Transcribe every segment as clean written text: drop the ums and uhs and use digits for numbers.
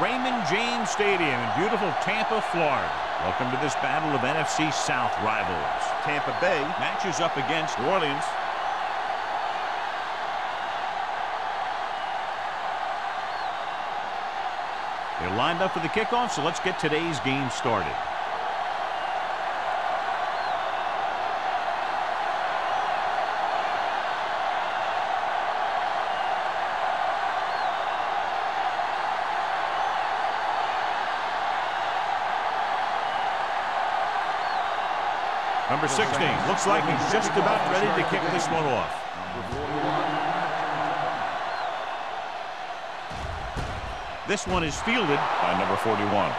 Raymond James Stadium in beautiful Tampa, Florida. Welcome to this battle of NFC South rivals. Tampa Bay matches up against New Orleans. They're lined up for the kickoff, so let's get today's game started. Number 16, looks like he's just about ready to kick this one off. This one is fielded by number 41.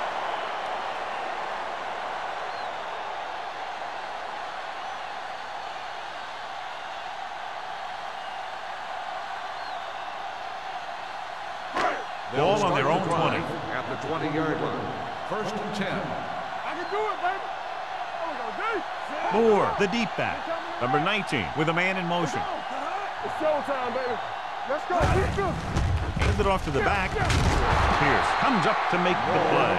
Ball on their own 20. At the 20-yard line. 1st and 10. I can do it, baby. Moore, the deep back. Number 19 with a man in motion. It's showtime, baby. Let's go. Hand it off to the back. Pierce comes up to make the play.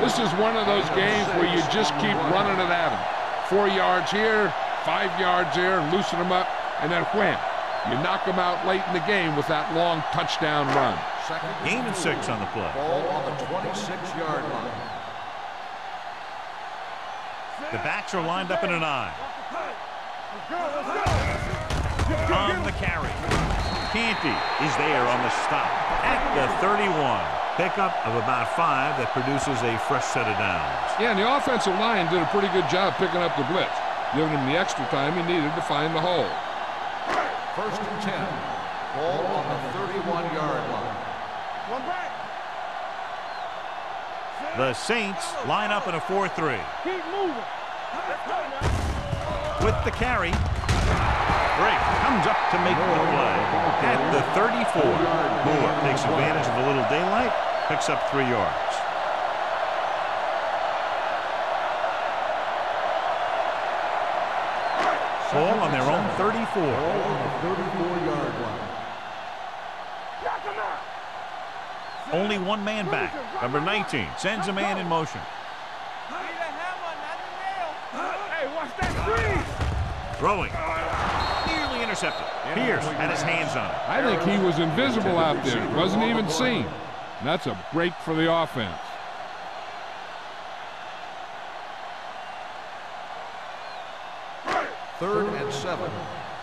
This is one of those games where you just keep running it at them. 4 yards here, 5 yards there, loosen them up, and then wham. You knock them out late in the game with that long touchdown run. Gain of 6 on the play. Ball on the 26-yard line. The backs are lined up in an I. On the carry. Canty is there on the stop at the 31. Pickup of about 5 that produces a fresh set of downs. Yeah, and the offensive line did a pretty good job picking up the blitz, giving him the extra time he needed to find the hole. 1st and 10. Ball on the 31-yard line. One back. The Saints line up in a 4-3. Keep moving. With the carry. Drake comes up to make the play. At the 34. Moore takes advantage of a little daylight. Picks up 3 yards. Ball on their own 34. Ball on the 34-yard line. Only one man back. Number 19 sends a man in motion. Hey, watch that screen. Throwing. Nearly intercepted. Pierce had his hands on it. I think he was invisible out there. Wasn't even seen. And that's a break for the offense. Third and 7.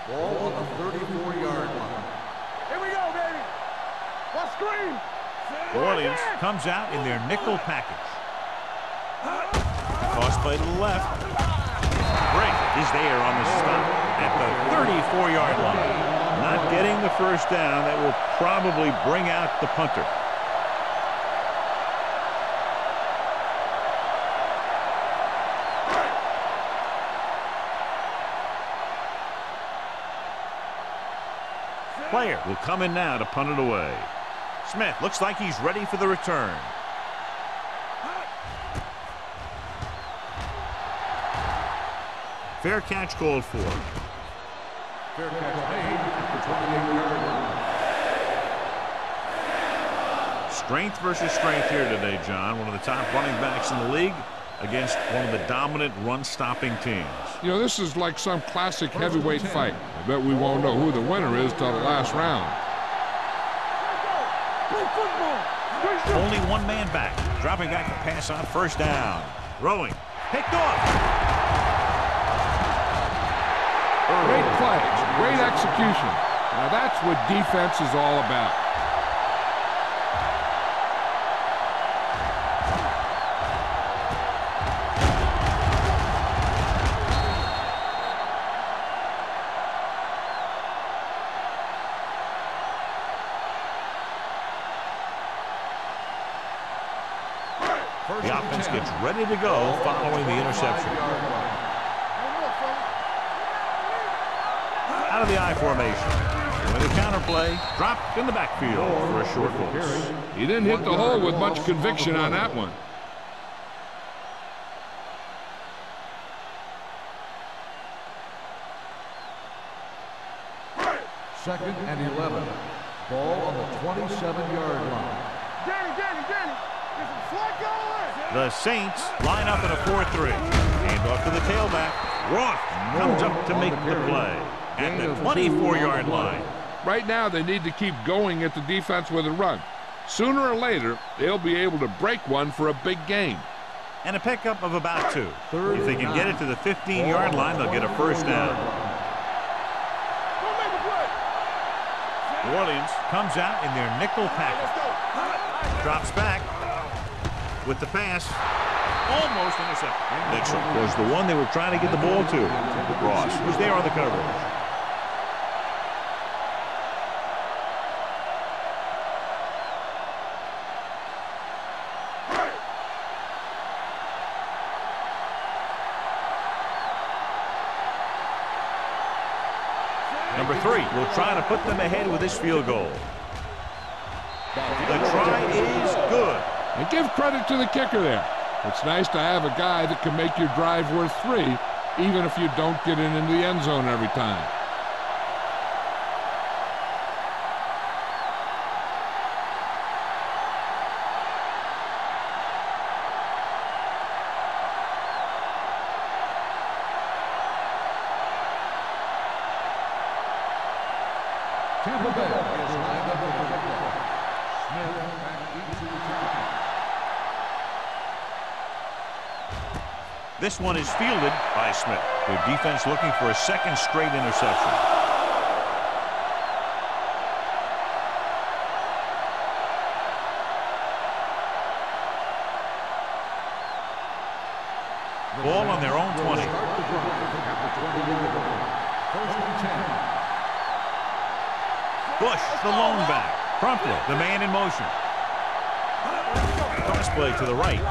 Ball on the 34-yard line. Here we go, baby. Watch screen. New Orleans comes out in their nickel package. Toss play to the left. Brink is there on the stop at the 34-yard line. Not getting the first down. That will probably bring out the punter. Player will come in now to punt it away. Smith looks like he's ready for the return. Fair catch called for. Fair catch made at the 28-yard line. Strength versus strength here today, John. One of the top running backs in the league against one of the dominant run-stopping teams. You know, this is like some classic heavyweight fight. I bet we won't know who the winner is till the last round. Only one man back. Dropping back to pass on 1st down. Throwing. Picked off. Great plays, great execution. Now that's what defense is all about. The offense gets ready to go following the interception. Out of the I formation. With a counter play, dropped in the backfield for a short loss. He didn't hit the hole with much conviction on that one. Second and 11. Ball on the 27-yard line. The Saints line up in a 4-3. Hand off to the tailback. Roth comes up to make the play at the 24-yard line. Right now, they need to keep going at the defense with a run. Sooner or later, they'll be able to break one for a big gain. And a pickup of about 2. If they can get it to the 15-yard line, they'll get a first down. New Orleans comes out in their nickel package. Drops back with the pass. Almost intercepted. Mitchell was the one they were trying to get the ball to. Ross was there on the coverage. Number 3 will try to put them ahead with this field goal. The try is good. And give credit to the kicker there. It's nice to have a guy that can make your drive worth 3, even if you don't get it into the end zone every time. Tampa Bay is lined up for the football. Smith back deep to the tackle. This one is fielded by Smith. Their defense looking for a second straight interception. Ball on their own 20. Start the drive at the 20-yard line. First and 10. Bush, the lone back. Crumpler, the man in motion. Cross play to the right.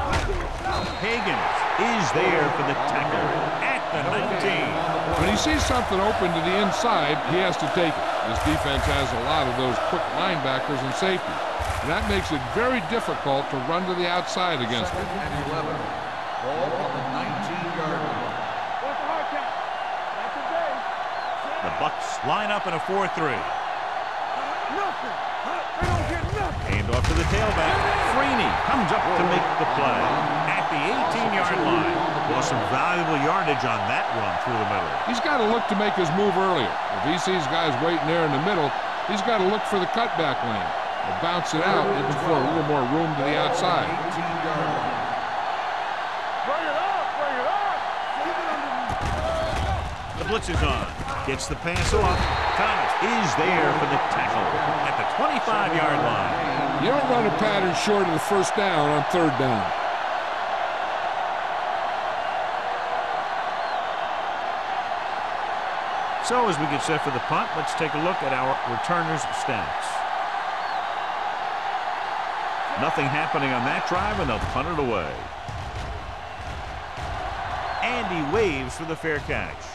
Higgins is there for the tackle at the 19. When he sees something open to the inside, he has to take it. This defense has a lot of those quick linebackers and safeties, and that makes it very difficult to run to the outside against them. 2nd and 11. Ball on the 19-yard line. The Bucks line up in a 4-3. Hand off to the tailback. Freeney comes up to make the play at the 18-yard line. Well, some valuable yardage on that run through the middle. He's got to look to make his move earlier. If he sees guys waiting there in the middle, he's got to look for the cutback lane or bounce it out into for a little more room to the outside. 18-yard line. The blitz is on. Gets the pass off. Thomas is there for the tackle at the 25-yard line. You don't run a pattern short of the first down on 3rd down. So as we get set for the punt, let's take a look at our returners' stats. Nothing happening on that drive, and they'll punt it away. And he waves for the fair catch.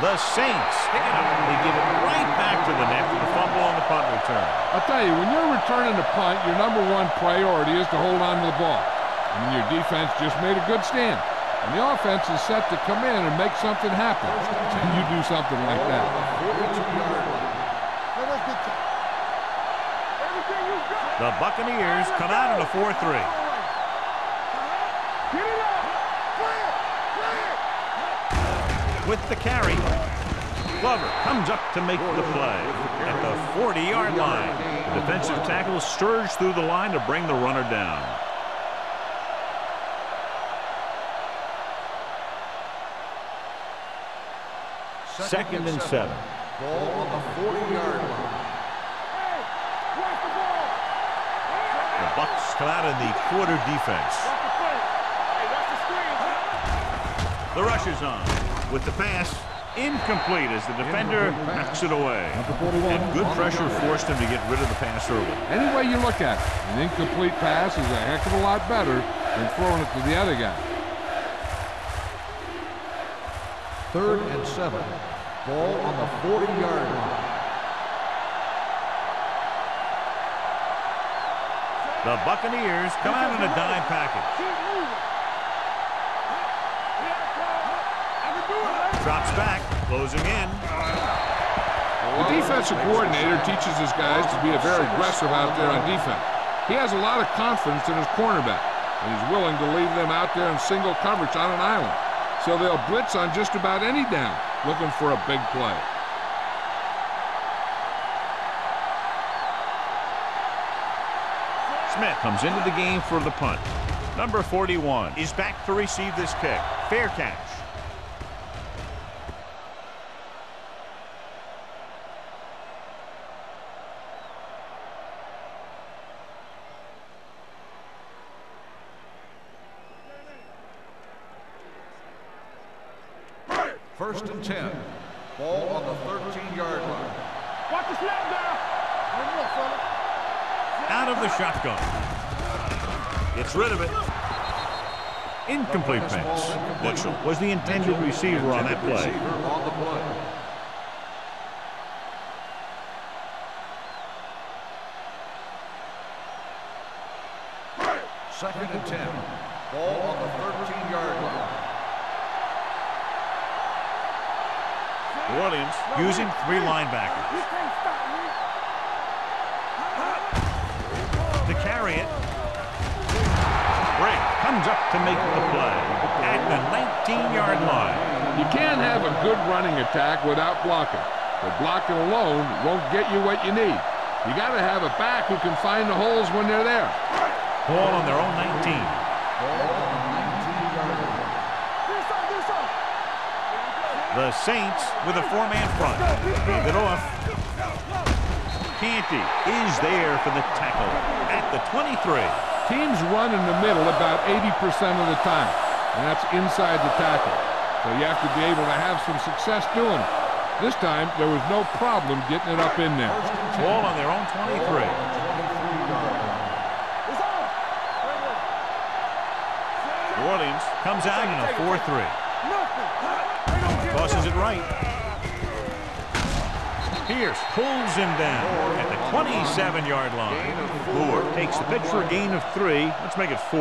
The Saints pick it up. They give it right back to the net for the fumble on the punt return. I'll tell you, when you're returning a punt, your #1 priority is to hold on to the ball. I mean, your defense just made a good stand. And the offense is set to come in and make something happen. And you do something like that. 42-yard line. The Buccaneers come out in a 4-3. With the carry, Glover comes up to make the play at the 40-yard line. The defensive tackle surged through the line to bring the runner down. Second and 7. Ball on the 40-yard line. The Bucks come out in the quarter defense. The rush is on. With the pass, incomplete as the defender knocks it away. And good pressure forced him to get rid of the pass early. Any way you look at it, an incomplete pass is a heck of a lot better than throwing it to the other guy. 3rd and 7. Ball on the 40-yard line. The Buccaneers come out in a dime package. Drops back, closing in. The defensive coordinator teaches his guys to be very aggressive out there on defense. He has a lot of confidence in his cornerback, and he's willing to leave them out there in single coverage on an island. So they'll blitz on just about any down, looking for a big play. Smith comes into the game for the punt. Number 41 is back to receive this kick. Fair catch. First and 10. Ball on the 13-yard line. Watch the snap down. Out of the shotgun. Gets rid of it. Incomplete pass. Mitchell was the intended receiver on that play. Second and 10. Ball on the 13-yard line. New Orleans using 3 linebackers. To carry it. Gray comes up to make the play at the 19-yard line. You can't have a good running attack without blocking. But blocking alone won't get you what you need. You got to have a back who can find the holes when they're there. Ball on their own 19. The Saints with a 4-man front. Hand it off. Canty is there for the tackle at the 23. Teams run in the middle about 80% of the time, and that's inside the tackle. So you have to be able to have some success doing it. This time, there was no problem getting it up in there. Ball on their own 23. New Orleans comes out in a 4-3. Tosses it right. Pierce pulls him down at the 27-yard line. Moore takes the pitch for a gain of 3. Let's make it 4.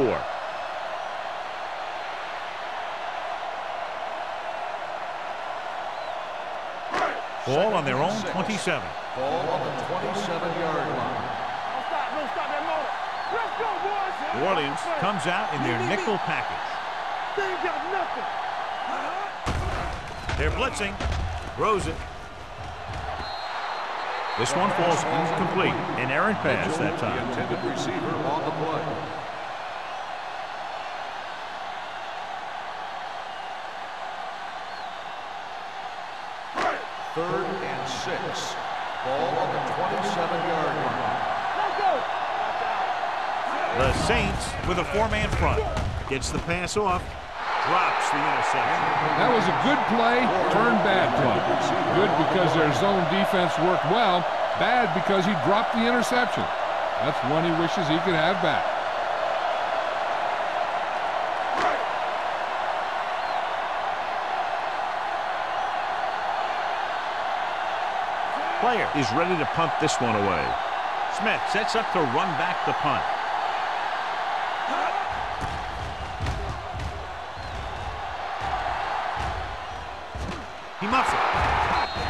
Ball on their own 27. Ball on the 27-yard line. Don't stop that motor. Let's go, boys. New Orleans comes out in their nickel package. They ain't got nothing. They're blitzing. Throws it. This one falls incomplete. An errant pass that time. The intended receiver on the play. Third and 6. Ball on the 27-yard line. The Saints with a 4-man front. Gets the pass off. Drops the interception. That was a good play, turned bad play. Good because their zone defense worked well. Bad because he dropped the interception. That's one he wishes he could have back. Player is ready to punt this one away. Smith sets up to run back the punt. He muffs it.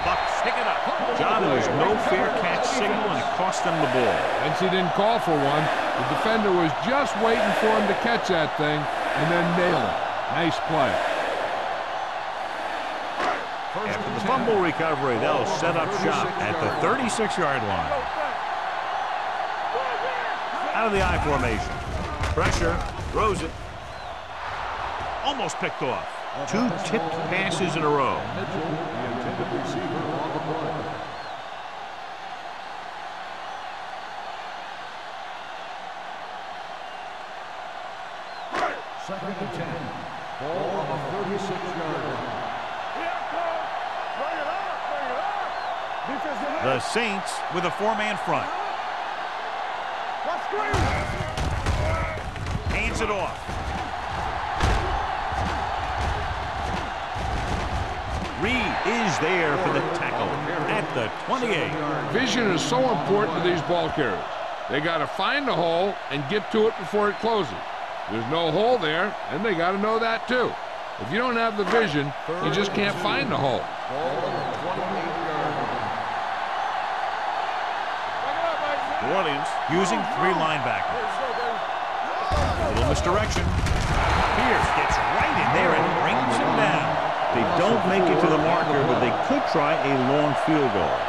Bucks pick it up. John, there was no fair catch signal, and it cost them the ball. Since he didn't call for one, the defender was just waiting for him to catch that thing and then nail it. Nice play. After the fumble recovery, they'll set up shop at the 36-yard line. Out of the I formation. Pressure. Throws it. Almost picked off. 2 tipped passes in a row. Mitchell, the intended receiver on the play. Second and 10. Ball on the 36-yard line. The Saints with a 4-man front. Hands it off. Reed is there for the tackle at the 28. Vision is so important to these ball carriers. They got to find the hole and get to it before it closes. There's no hole there, and they got to know that too. If you don't have the vision, you just can't find the hole. Ball on the 28-yard line. New Orleans using 3 linebackers. A little misdirection. Pierce gets right in there and brings him down. They don't make it to the marker, but they could try a long field goal.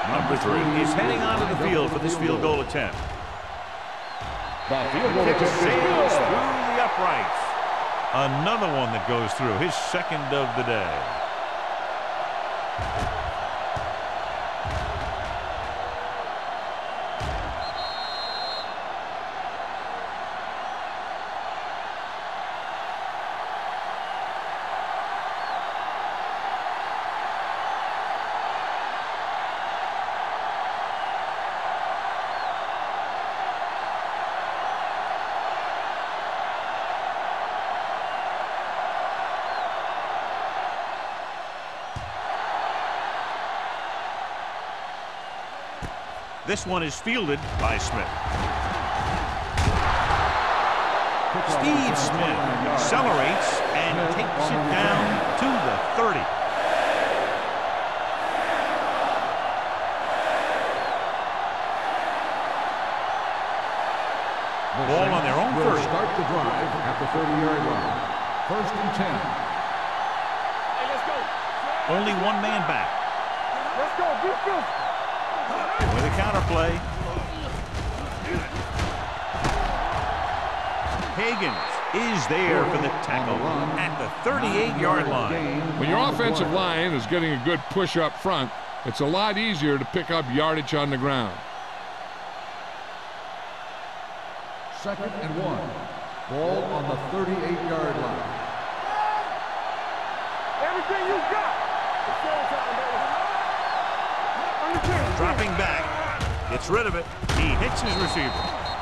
Number 3 is heading onto the field for this field goal attempt. The field goal Kick attempt sails is through good. the uprights. Another one that goes through, his second of the day. This one is fielded by Smith. Steve Smith accelerates and takes it down to the 30. Ball on their own 30. Start the drive at the 30-yard line. 1st and 10. Hey, let's go. Only one man back. Let's go. Defense. With a counterplay. Higgins is there for the tackle at the 38-yard line. When your offensive line is getting a good push up front, it's a lot easier to pick up yardage on the ground. 2nd and 1. Ball on the 38-yard line. Everything you got. It's showtime, baby. Dropping back, gets rid of it. He hits his receiver.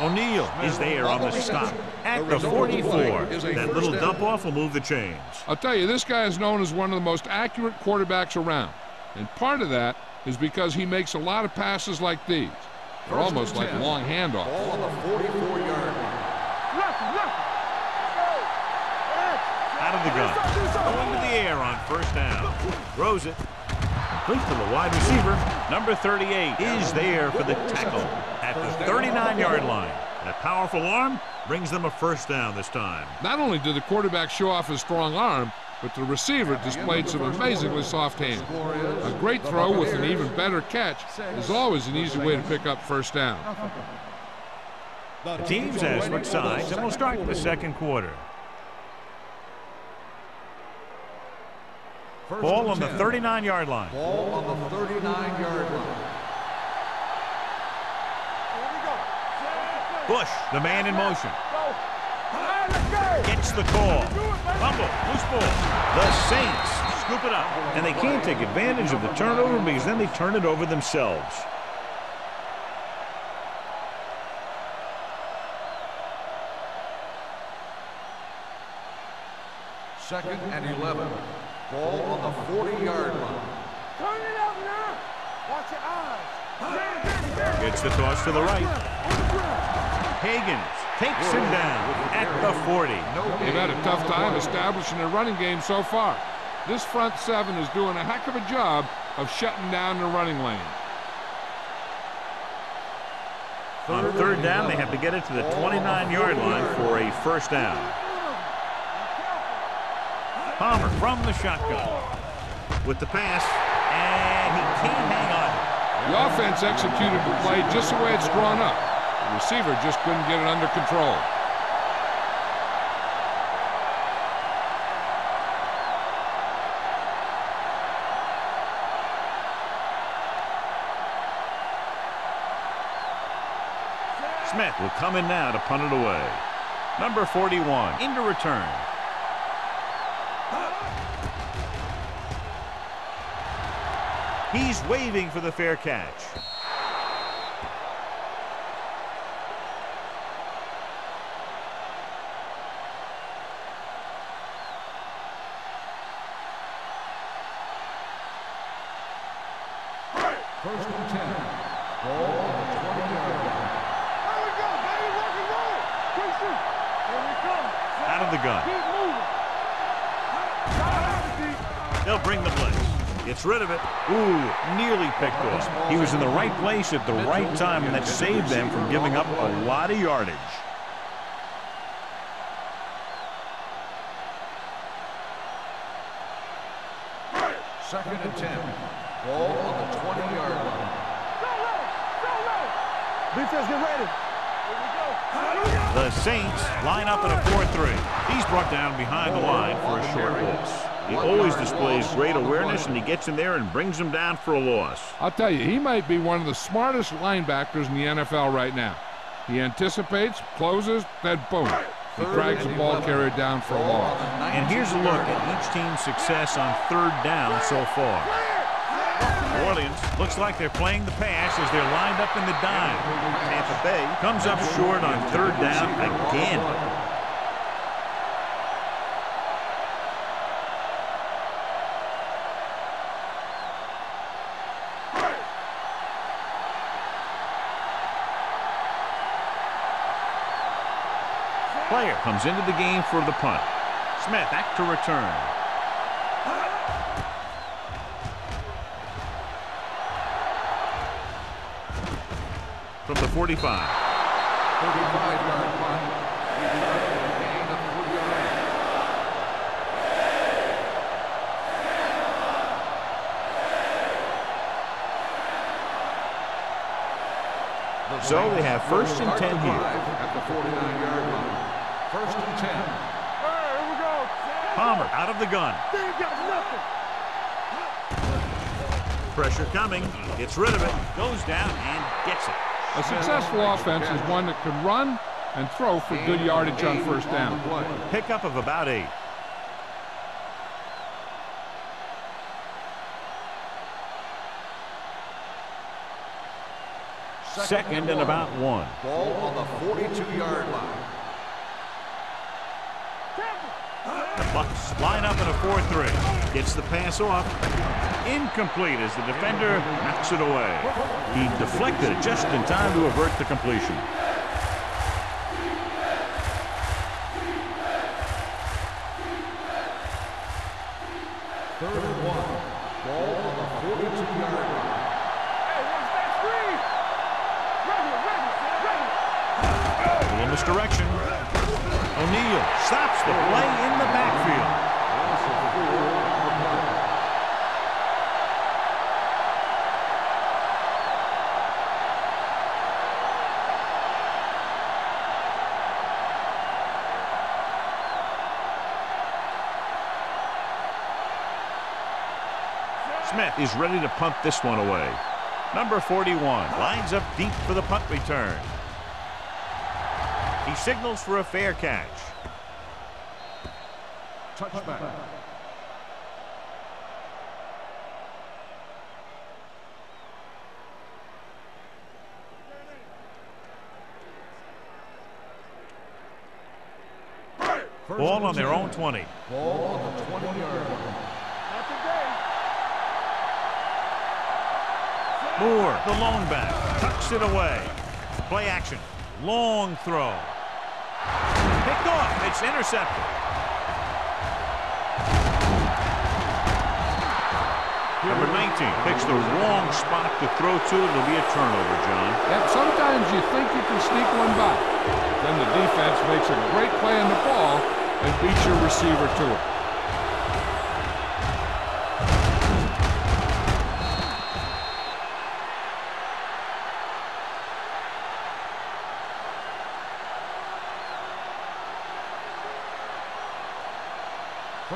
O'Neal is there on the stop at the 44. That little dump off will move the chains. I'll tell you, this guy is known as one of the most accurate quarterbacks around. And part of that is because he makes a lot of passes like these. They're almost like long handoffs. Ball on the 44-yard line. Out of the gun. Going to the air on 1st down. Throws it. Complete to the wide receiver. Number 38 is there for the tackle at the 39-yard line. That powerful arm brings them a 1st down this time. Not only did the quarterback show off his strong arm, but the receiver displayed some amazingly soft hands. A great throw with an even better catch is always an easy way to pick up 1st down. The teams have switched sides, and we'll start the 2nd quarter. Ball on the 39-yard line. Ball on the 39-yard line. Bush, the man in motion. Gets the call. Fumble, loose ball. The Saints scoop it up. And they can't take advantage of the turnover because then they turn it over themselves. Second and 11. Ball on the 40-yard line. Turn it up now. Watch your eyes. Gets the toss to the right. Higgins takes him down at the 40. They've had a tough time establishing their running game so far. This front 7 is doing a heck of a job of shutting down the running lane. On 3rd down, they have to get it to the 29-yard line for a 1st down. Palmer from the shotgun with the pass, and he can't hang on. The offense executed the play just the way it's drawn up. The receiver just couldn't get it under control. Smith will come in now to punt it away. Number 41 into return. He's waving for the fair catch. First and 10. Ball on the 20-yard line. Out of the gun. They'll bring the blitz. Gets rid of it. Ooh, nearly picked off. He was in the right place at the right time, and that saved them from giving up a lot of yardage. Second and 10. Ball on the 20-yard line. Defense, get ready. The Saints line up in a 4-3. He's brought down behind the line for a short loss. He always displays great awareness, and he gets in there and brings them down for a loss. I'll tell you, he might be one of the smartest linebackers in the NFL right now. He anticipates, closes, then boom. He drags the ball carrier down for a loss. And here's a look at each team's success on third down so far. New Orleans looks like they're playing the pass as they're lined up in the dime. Tampa Bay comes up short on third down again. Player comes into the game for the punt. Smith back to return. From the 45. 45-yard punt. Gain of 4 yards. So they have first and 10 here. At the 49-yard line. First and 10. Here we go. Palmer out of the gun. They ain't got nothing. Pressure coming. Gets rid of it. Goes down and gets it. A successful offense is one that can run and throw for good yardage on first down. Pickup of about 8. Second and about 1. Ball on the 42-yard line. The Bucs line up in a 4-3. Gets the pass off. Incomplete as the defender knocks it away. He deflected it just in time to avert the completion. Third and 1. Ball on the 42-yard line. Hey, what's that screen? A little misdirection. O'Neal stops the play in the backfield. Smith is ready to punt this one away. Number 41 lines up deep for the punt return. He signals for a fair catch. Touchback. Ball on their own 20. Ball on the 20-yard line. Not today. Moore, the lone back, tucks it away. Play action. Long throw. Picked off. It's intercepted. Number 19 picks the wrong spot to throw to. It'll be a turnover, John. Yep, sometimes you think you can sneak one by. Then the defense makes a great play on the ball and beats your receiver to it.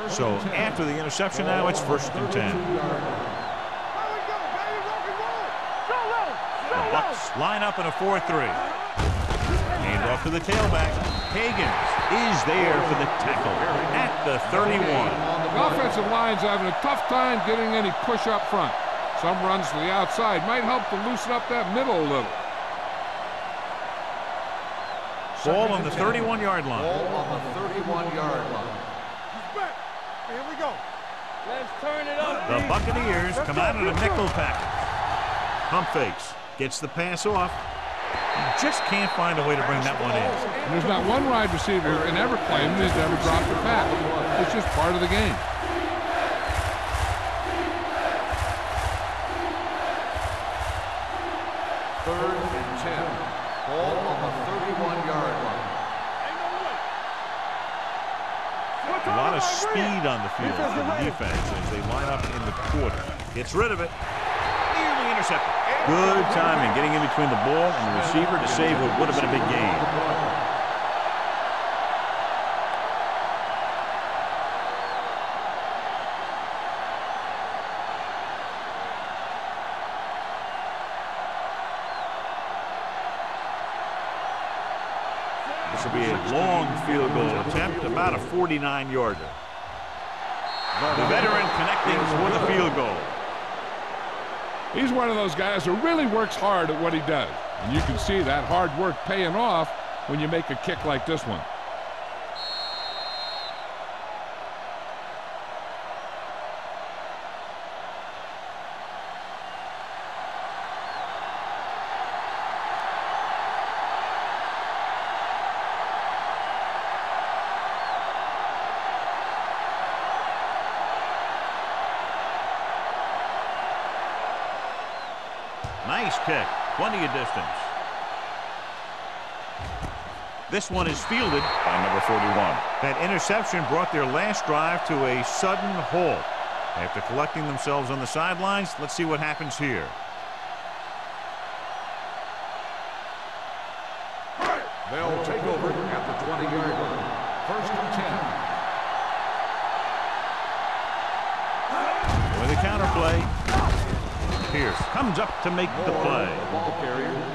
So after the interception now, it's first and 10. There we go, baby. Rock and roll. Go low. The Bucs line up in a 4-3. Hand off to the tailback. Higgins is there for the tackle at the 31. The offensive line's having a tough time getting any push up front. Some runs to the outside might help to loosen up that middle a little. Ball on the 31-yard line. Ball on the 31-yard line. Back. Here we go. Let's turn it up. The Buccaneers come out in a nickel package. Pump fakes. Gets the pass off. He just can't find a way to bring that one in. And there's not one wide receiver who can ever claim that he's never dropped a pass. It's just part of the game. Third and 10. Ball on the 31-yard line. A lot of speed on the field for the defense as they line up in the quarter. Gets rid of it. Nearly intercepted. Good timing getting in between the ball and the receiver to save what would have been a big gain. This will be a long field goal attempt, about a 49-yarder. The veteran connecting for the field goal. He's one of those guys who really works hard at what he does. And you can see that hard work paying off when you make a kick like this one. Nice kick, plenty of distance. This one is fielded by number 41. That interception brought their last drive to a sudden halt. After collecting themselves on the sidelines, let's see what happens here. They'll take over at the 20-yard line. First and 10. With a counterplay. Pierce comes up to make the play.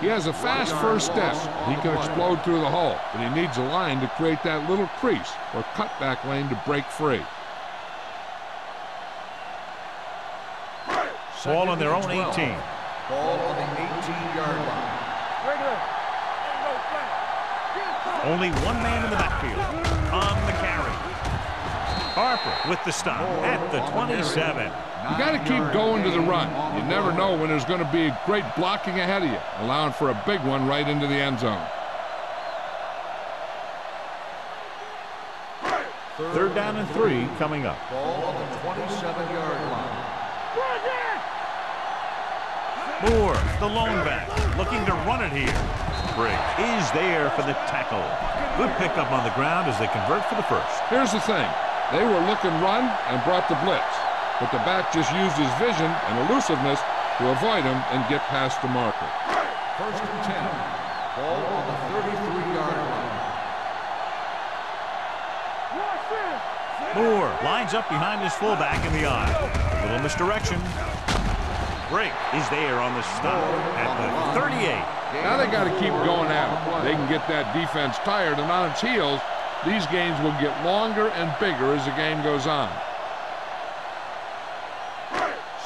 He has a fast first step. He can explode through the hole, but he needs a line to create that little crease or cutback lane to break free. Ball on their own 18. Ball on the 18-yard line. Only one man in the backfield on the carry. Harper with the stop at the 27. You got to keep going to the run. You never know when there's going to be great blocking ahead of you, allowing for a big one right into the end zone. Third down and 3 coming up. Ball on the 27-yard line. Moore, the lone back, looking to run it here. Briggs is there for the tackle. Good pickup on the ground as they convert for the first. Here's the thing. They were looking run and brought the blitz, but the back just used his vision and elusiveness to avoid him and get past the marker. First and 10. Ball on the 33-yard line. Moore lines up behind his fullback in the eye. A little misdirection. Briggs is there on the stop at the 38. Now they got to keep going at it. They can get that defense tired and on its heels. These games will get longer and bigger as the game goes on.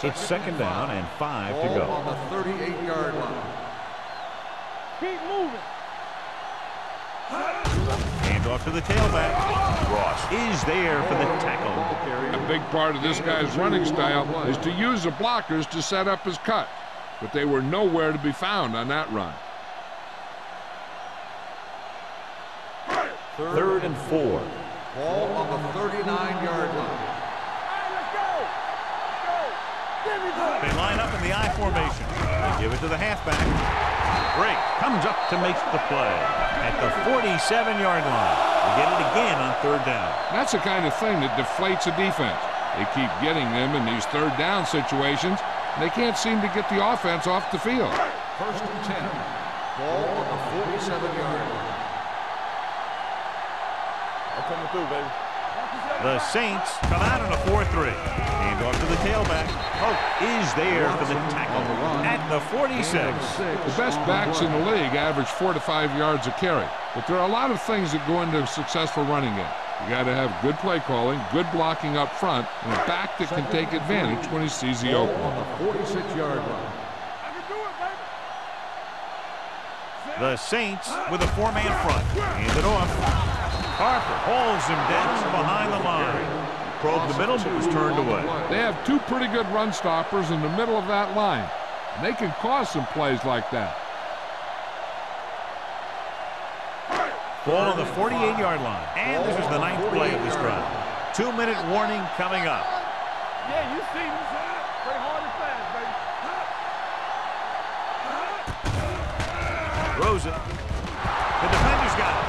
It's second down and 5 to go. On the 38-yard line. Keep moving. Hand off to the tailback. Ross is there for the tackle. A big part of this guy's running style is to use the blockers to set up his cut, but they were nowhere to be found on that run. Third and 4. Ball on the 39-yard line. They line up in the I formation. They give it to the halfback. Briggs comes up to make the play at the 47-yard line. They get it again on third down. That's the kind of thing that deflates a defense. They keep getting them in these third down situations, and they can't seem to get the offense off the field. First and 10. Ball on the 47-yard line. Coming through, baby. The Saints come out on a 4-3. Hand off to the tailback. Hope is there for the tackle at the 46. The best backs in the league average 4 to 5 yards a carry, but there are a lot of things that go into a successful running game. You got to have good play calling, good blocking up front, and a back that can take advantage when he sees the opening. On the 46-yard line. I can do it, baby. The Saints with a 4-man front. Hand it off. Harper holds him down behind the line. Probed the middle, but was turned away. They have two pretty good run stoppers in the middle of that line, and they can cause some plays like that. Ball on the 48-yard line. And this is the 9th play of this drive. 2-minute warning coming up. Yeah, you see me, sir. Play hard and fast, baby. Throws it. The defender's got it.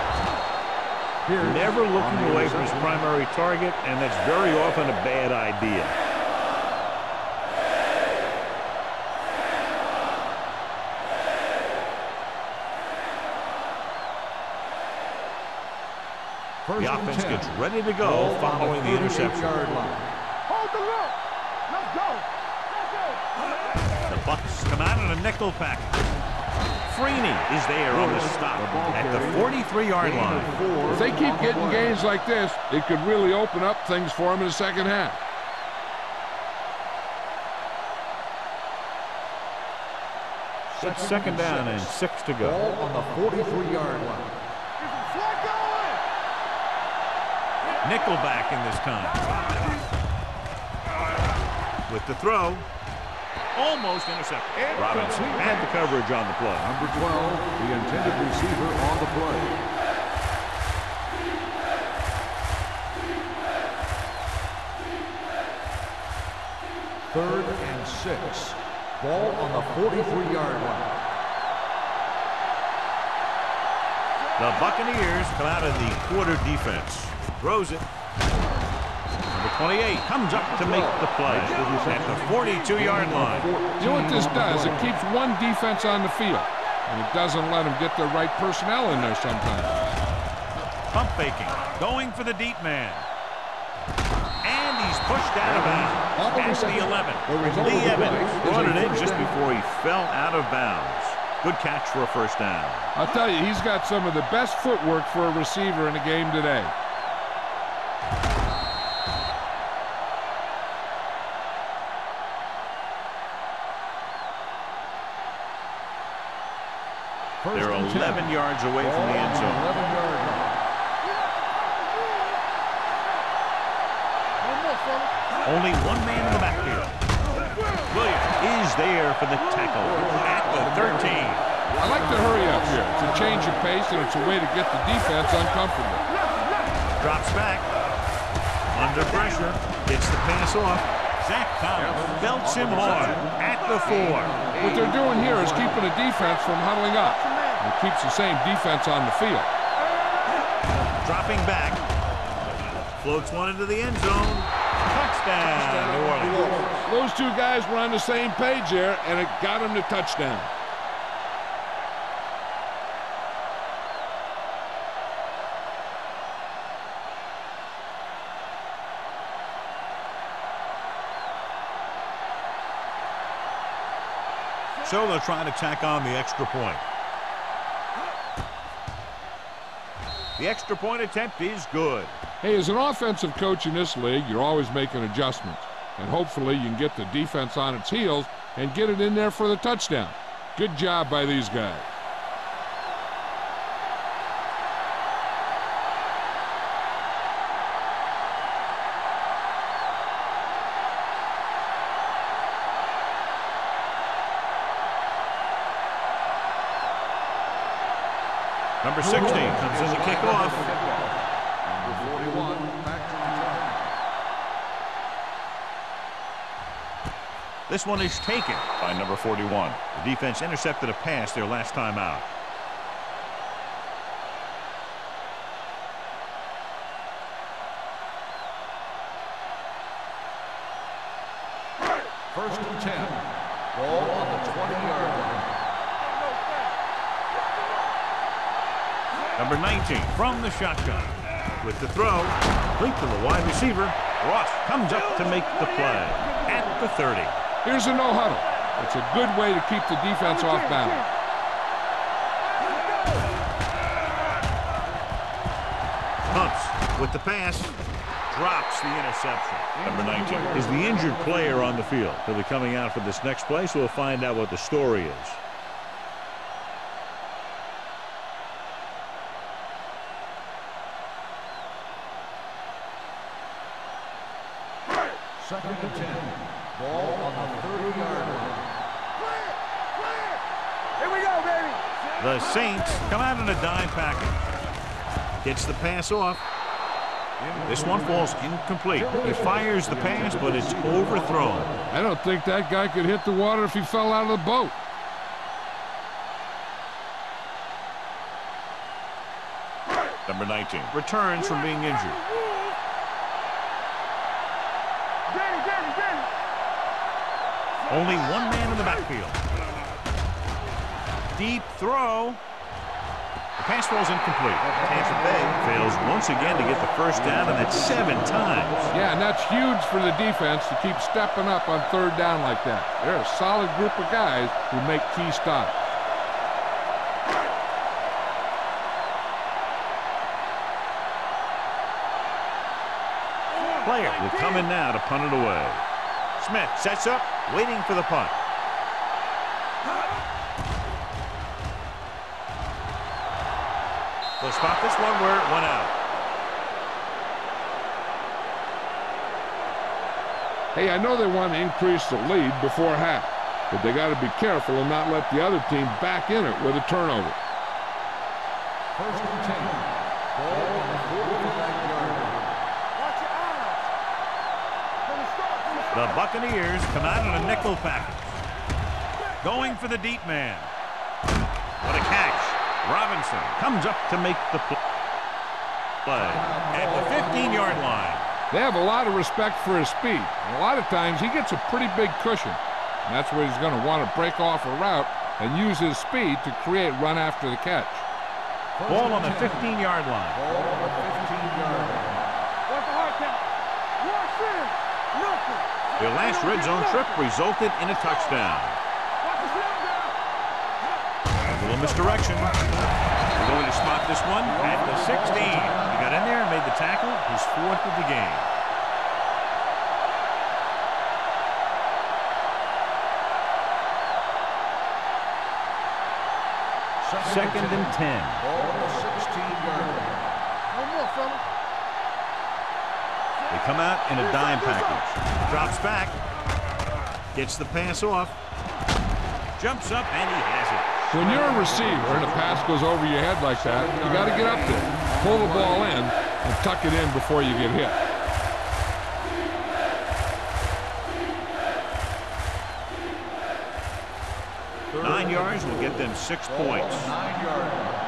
Never looking away from his primary target, and that's very often a bad idea. The offense gets ready to go following the interception. Hold the look. Let's go. The Bucs come out in a nickel package. Freeney is there on the stop at the 43-yard line. If they keep getting gains like this, it could really open up things for them in the second half. It's second down and 6 to go. Ball on the 43-yard line. Nickelback in this time. With the throw. Almost intercepted. Robinson had the coverage on the play. Number 12, the intended receiver on the play. Third and 6. Ball on the 43-yard line. The Buccaneers come out of the quarter defense. Throws it. Number 28 comes up to make the play at the 42-yard line. You know what this does? It keeps one defense on the field, and it doesn't let them get the right personnel in there sometimes. Pump faking. Going for the deep man. And he's pushed out of bounds at the 11. Lee Evans brought it in just before he fell out of bounds. Good catch for a first down. I'll tell you, he's got some of the best footwork for a receiver in the game today. They're 11 yards away from the end zone. 11-yard line. Only one man in the backfield. Williams is there for the tackle at the 13. I like the hurry up here. It's a change of pace, and it's a way to get the defense uncomfortable. Drops back. Under pressure. Gets the pass off. Zach Thomas belts him hard at the 4. What they're doing here is keeping the defense from huddling up. It keeps the same defense on the field. Dropping back. Floats one into the end zone. Touchdown, New Orleans. Those two guys were on the same page there, and it got them to touchdown. So they'll try to tack on the extra point. The extra point attempt is good. Hey, as an offensive coach in this league, you're always making adjustments. And hopefully you can get the defense on its heels and get it in there for the touchdown. Good job by these guys. Number 16 comes in to kick off. Number 41, back to return. This one is taken by number 41. The defense intercepted a pass their last time out. First and 10. Ball on the 20-yard line. Number 19 from the shotgun. With the throw, complete to the wide receiver. Ross comes up to make the play at the 30. Here's a no huddle. It's a good way to keep the defense off balance. Hunts with the pass. Drops the interception. Number 19 is the injured player on the field. He'll be coming out for this next play, so we'll find out what the story is. Second and 10. Ball on the 30-yard line. Here we go, baby. The Saints come out in a dime package. Gets the pass off. This one falls incomplete. He fires the pass, but it's overthrown. I don't think that guy could hit the water if he fell out of the boat. Number 19 returns from being injured. Only one man in the backfield. Deep throw. The pass falls incomplete. Tampa Bay fails once again to get the first down, and that's 7 times. Yeah, and that's huge for the defense to keep stepping up on 3rd down like that. They're a solid group of guys who make key stops. Player will come in now to punt it away. Smith sets up, waiting for the punt. They'll spot this one where it went out. Hey, I know they want to increase the lead before half, but they got to be careful and not let the other team back in it with a turnover. 1st and 10. Ball on the 45-yard line. The Buccaneers come out in a nickel package. Going for the deep man. What a catch. Robinson comes up to make the play at the 15-yard line. They have a lot of respect for his speed. And a lot of times he gets a pretty big cushion. And that's where he's going to want to break off a route and use his speed to create run after the catch. Ball on the 15-yard line. Ball on the 15-yard line. What's the hard count? Watch this. Nothing. Their last red zone trip resulted in a touchdown. A little misdirection. We're going to spot this one at the 16. He got in there and made the tackle, his 4th of the game. Second and 10. Ball on the 16-yard line. No more, fella. They come out in a dime package. Drops back. Gets the pass off. Jumps up, and he has it. When you're a receiver and a pass goes over your head like that, you got to get up there, pull the ball in, and tuck it in before you get hit. Nine yards will get them 6 points. 9-yard line.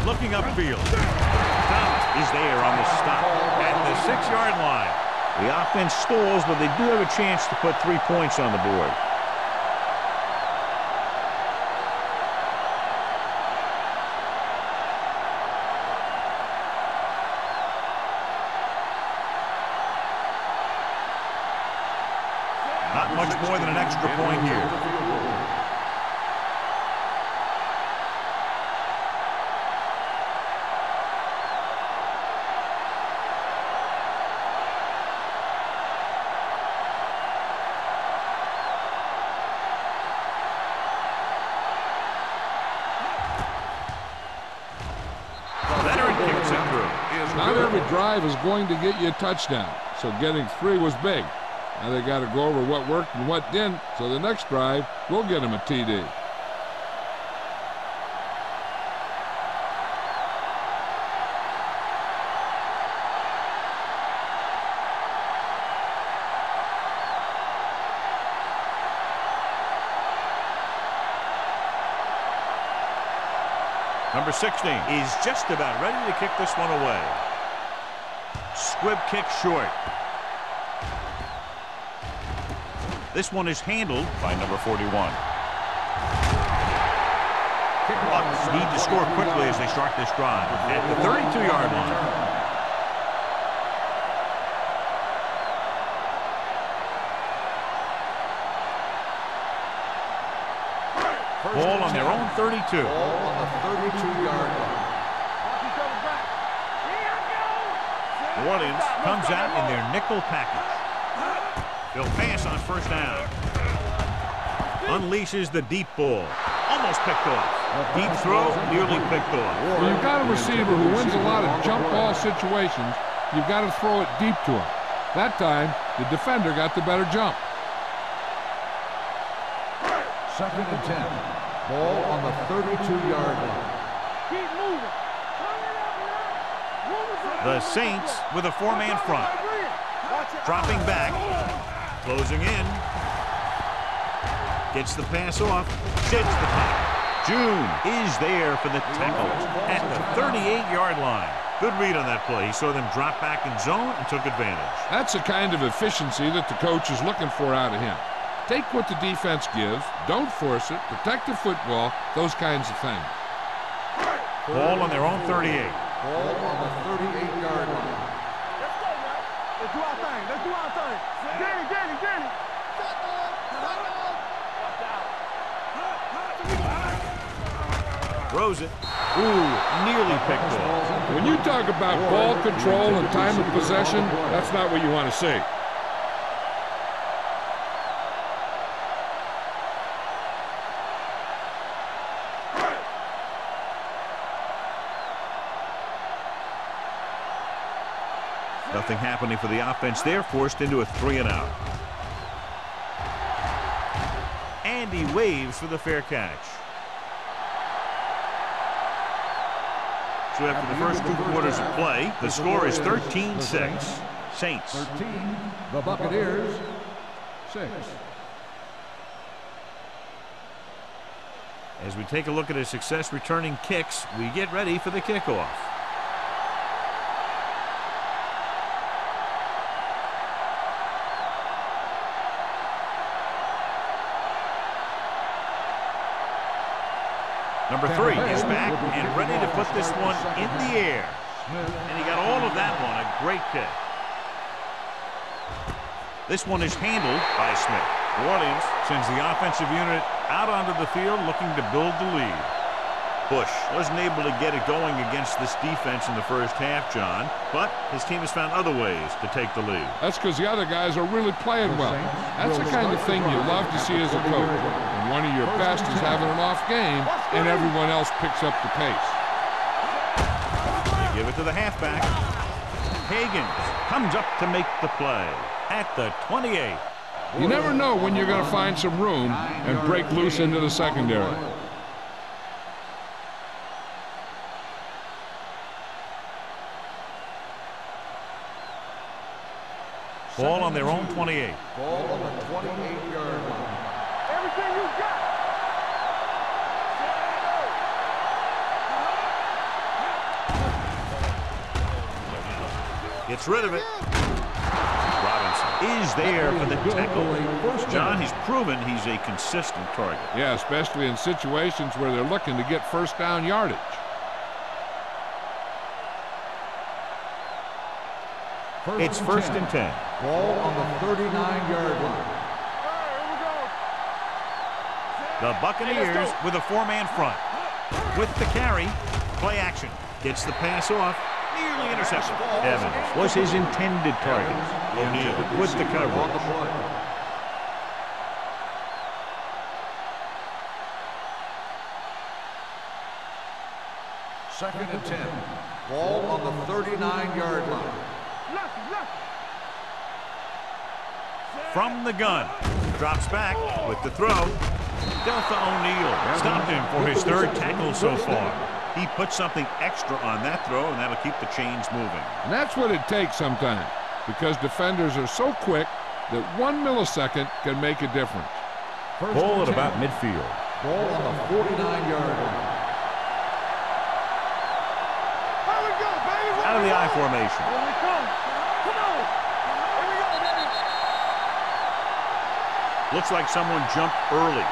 Looking upfield. Thomas is there on the stop at the 6-yard line. The offense stalls, but they do have a chance to put 3 points on the board. Not much more than an extra point here. Not every drive is going to get you a touchdown, so getting 3 was big. Now they got to go over what worked and what didn't, so the next drive will get them a TD. Number 16 is just about ready to kick this one away. Squib kick short. This one is handled by number 41. Bucks need to score quickly as they start this drive at the 32-yard line. Ball on their own 32. Ball on the 32-yard line. New Orleans comes out in their nickel package. They'll pass on first down. Unleashes the deep ball. Almost picked off. Deep throw, nearly picked off. When you've got a receiver who wins a lot of jump ball situations, you've got to throw it deep to him. That time, the defender got the better jump. 2nd and 10. Ball on the 32-yard line. Keep moving. Turn it up now. Move it. The Saints with a four-man front. Dropping back. Closing in. Gets the pass off. Sheds the punt. June is there for the tackle at the 38-yard line. Good read on that play. He saw them drop back in zone and took advantage. That's the kind of efficiency that the coach is looking for out of him. Take what the defense gives, don't force it, protect the football, those kinds of things. Ball on their own 38. Ball on the 38-yard line. Let's go, man. Let's do our thing. Let's do our thing. Get it. Throws it. Ooh, nearly picked off. When you talk about ball control and time of possession, that's not what you want to see. Nothing happening for the offense there, forced into a 3-and-out. And he waves for the fair catch. So after the first 2 quarters of play, the score is 13-6. Saints. 13, the Buccaneers, 6. As we take a look at his success returning kicks, we get ready for the kickoff. Number 3 is back and ready to put this one in the air. And he got all of that one. A great kick. This one is handled by Smith. New Orleans sends the offensive unit out onto the field looking to build the lead. Bush wasn't able to get it going against this defense in the first half, John, but his team has found other ways to take the lead. That's because the other guys are really playing well. That's the kind of thing you love to see as a coach. When one of your best is having an off game and everyone else picks up the pace. They give it to the halfback. Higgins comes up to make the play at the 28. You never know when you're going to find some room and break loose into the secondary. Ball on their own 28. Ball on the 28-yard line. Everything you got. Gets rid of it. Robinson is there for the tackle. John, he's proven he's a consistent target. Yeah, especially in situations where they're looking to get first down yardage. It's first and 10. Ball on the 39-yard line. The Buccaneers with a four-man front. With the carry, play action. Gets the pass off, nearly intercepted. Evans was his intended target. O'Neal with the coverage. Second and 10. Ball on the 39-yard line. From the gun. Drops back with the throw. Delta O'Neal stopped him for his third tackle so far. He put something extra on that throw, and that'll keep the chains moving. And that's what it takes sometimes, because defenders are so quick that 1 millisecond can make a difference. Ball at about midfield. Ball on the 49-yard line. Out of the I formation. Here we come. Come on. Here we go, baby. Looks like someone jumped early.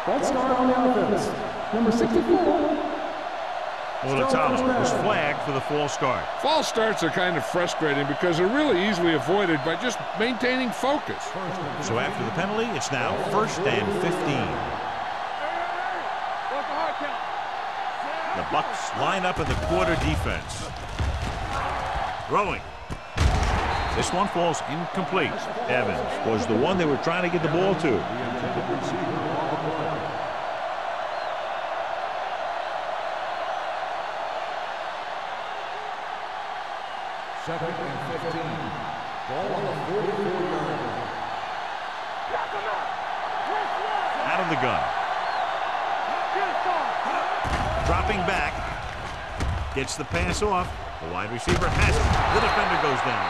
False start on the offense. Number 64. Mulatalo was flagged for the false start. False starts are kind of frustrating because they're really easily avoided by just maintaining focus. So after the penalty, it's now first and 15. What's the hard count? The Bucs line up in the quarter defense. Throwing. This one falls incomplete. Evans was the one they were trying to get the ball to. Second and 15. Ball on the 44-yard line. Out of the gun. Dropping back. Gets the pass off. The wide receiver has it. The defender goes down.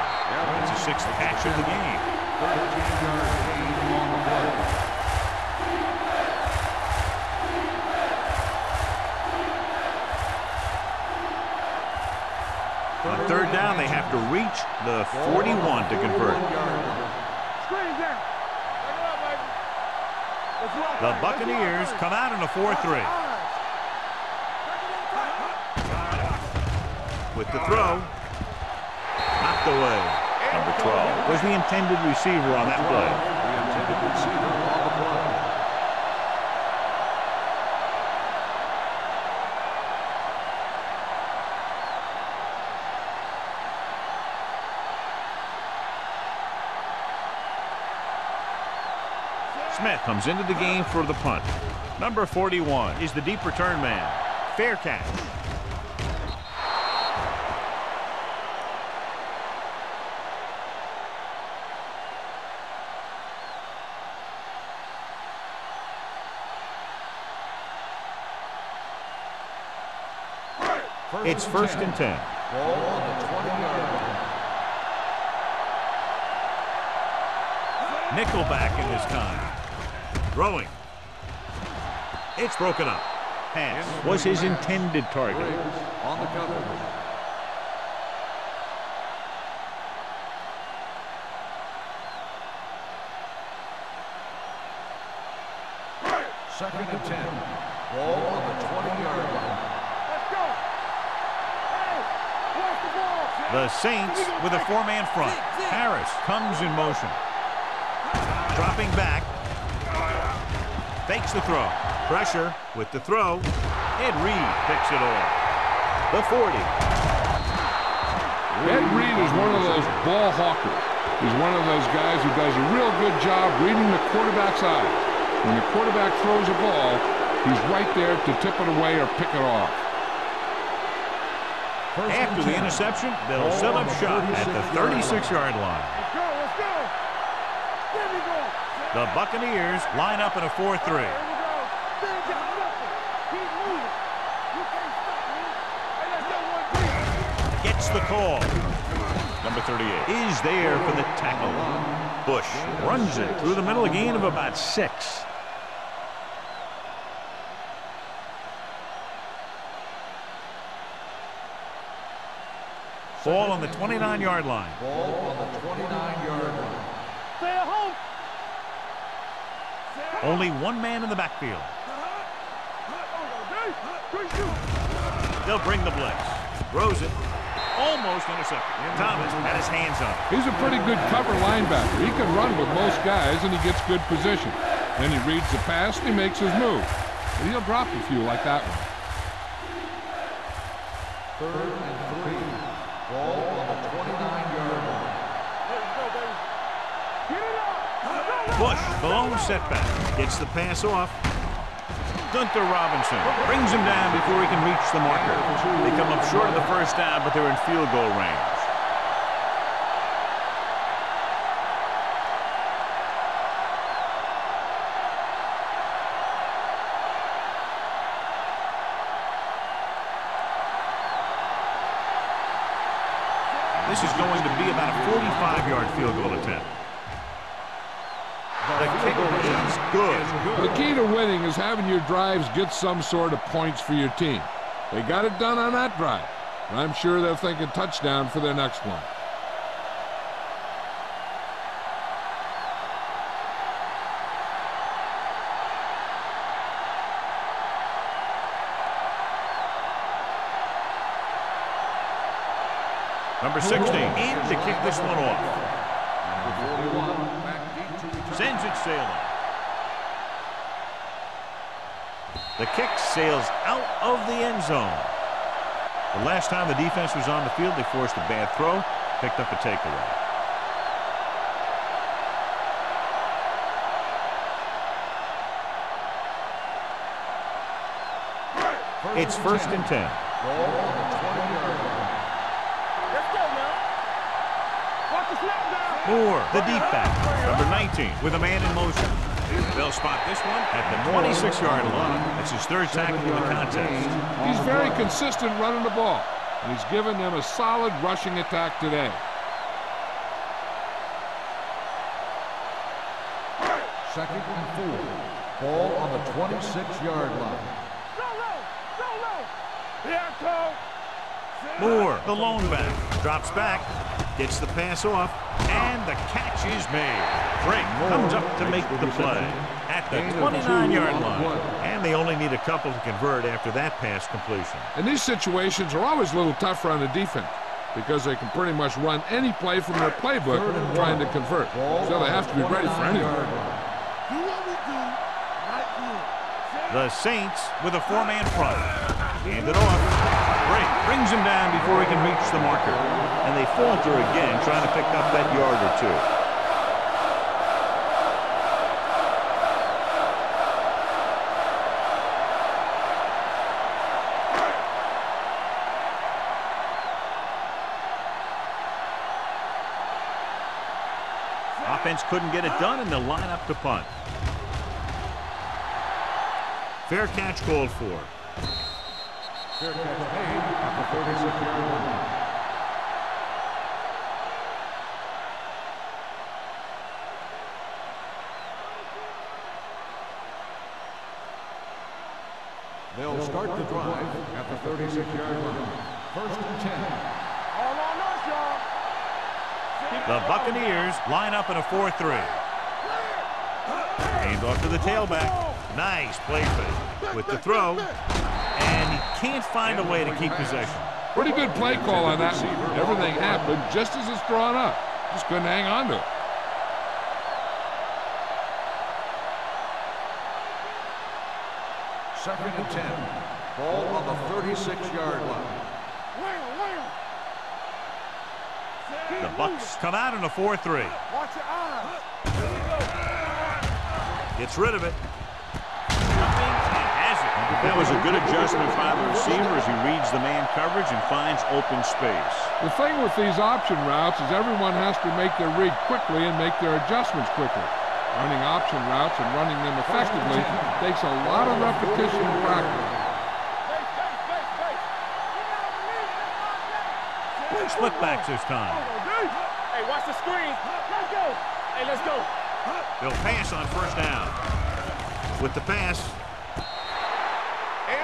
It's a 6th catch of the game. 13-yard gain on the play. On 3rd down, they have to reach the 41 to convert. The Buccaneers come out in a 4-3. With the throw, knocked away. Number 12 was the intended receiver on that play. The intended receiver on the play. Smith comes into the game for the punt. Number 41 is the deep return man. Fair catch. It's 1st and 10. Ball on the 20-yard line. Nickelback in this time. Throwing. It's broken up. Pass was his intended target. On the cover. Second and 10. Ball on the 20-yard line. The Saints with a 4-man front. Harris comes in motion. Dropping back. Fakes the throw. Pressure with the throw. Ed Reed picks it off. The 40. Ed Reed is one of those ball hawkers. He's one of those guys who does a real good job reading the quarterback's eye. When the quarterback throws a ball, he's right there to tip it away or pick it off. After the interception, they'll set up shop at the 36-yard line. Let's go. There we go. The Buccaneers line up in a 4-3. There we go. Stand down, nothing. Keep moving. You can't stop me. Hey, let's go 1-3. Gets the call. Number 38 is there for the tackle. Bush runs it through the middle, a gain of about 6. Ball on the 29-yard line. Ball on the 29-yard line. Stay at home. Only one man in the backfield. They'll bring the blitz. Throws it. Almost intercepted. Thomas had his hands on it. He's a pretty good cover linebacker. He can run with most guys, and he gets good position. Then he reads the pass, and he makes his move. But he'll drop a few like that one. 3rd and 3. Ball on the 29-yard line. Bush, the lone setback. Gets the pass off. Gunter Robinson brings him down before he can reach the marker. They come up short of the 1st down, but they're in field goal range. This is going to be about a 45-yard field goal attempt. The kick is good. The key to winning is having your drives get some sort of points for your team. They got it done on that drive. And I'm sure they're thinking touchdown for their next one. Number 16 in to kick this one off. Number 41 back deep to return. Sends it sailing. The kick sails out of the end zone. The last time the defense was on the field, they forced a bad throw, picked up a takeaway. It's 1st and 10. Ball on the 20-yard line. Let's go now. Watch the snap down. Moore, the deep back, number 19, with a man in motion. They'll spot this one at the 26-yard line. That's his third tackle of the contest. He's very consistent running the ball, and he's given them a solid rushing attack today. Second and 4. Ball on the 26-yard line. Go low! Go low! Here I come! Moore, the lone back, drops back, gets the pass off, and the catch is made. Drake comes up to make the play at the 29-yard line. And they only need a couple to convert after that pass completion. And these situations are always a little tougher on the defense because they can pretty much run any play from their playbook trying to convert. So they have to be ready for anything. Do what we do right here. The Saints with a four-man front. Hand it off. Drake brings him down before he can reach the marker. And they falter again, trying to pick up that yard or two. Offense couldn't get it done, and they'll line up to punt. Fair catch called for. Fair catch made at the 36-yard line. They'll start the drive at the 36-yard line. First and 10. All on us, y'all. The Buccaneers line up in a 4-3. Hand off to the tailback. Nice play fake with the throw. And he can't find a way to keep possession. Pretty good play call on that. Everything happened just as it's drawn up. Just couldn't hang on to it. Second and 10. Ball on the 36-yard line. The Bucs come out in a 4-3. Watch your eyes. Gets rid of it. Jumping and has it. That was a good adjustment by the receiver as he reads the man coverage and finds open space. The thing with these option routes is everyone has to make their read quickly and make their adjustments quickly. Running option routes and running them effectively takes a lot of repetition and practice. Split backs this time. Hey, watch the screen. Let's go. Hey, let's go. They'll pass on first down. With the pass.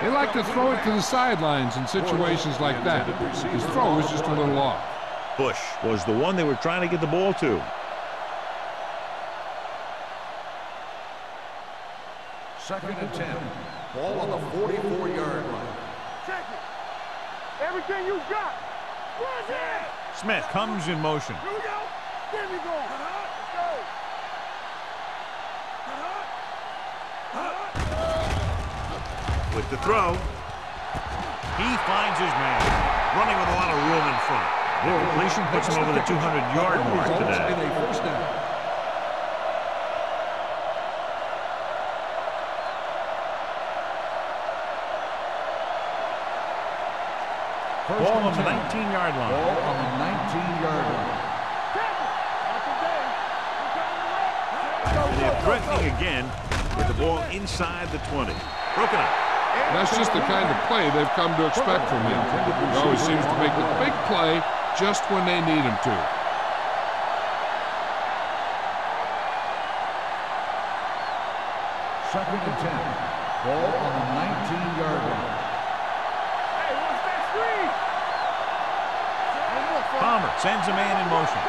They like to throw it to the sidelines in situations like that. His throw was just a little off. Bush was the one they were trying to get the ball to. Second and 10. Ball on the 44-yard line. Check it. Everything you got. Where's it? Smith comes in motion. Here we go. There we go. Let's go. With the throw. He finds his man. Running with a lot of room in front. The completion puts him over the 200-yard mark today. In a first down. Ball on the 19-yard line. Ball on the 19-yard line. And they're threatening again with the ball inside the 20. Broken up. That's just the kind of play they've come to expect from him. He always seems to make the big play just when they need him to. Second and 10. Ball on the 19-yard line. Hey, watch that screen. Palmer sends a man in motion.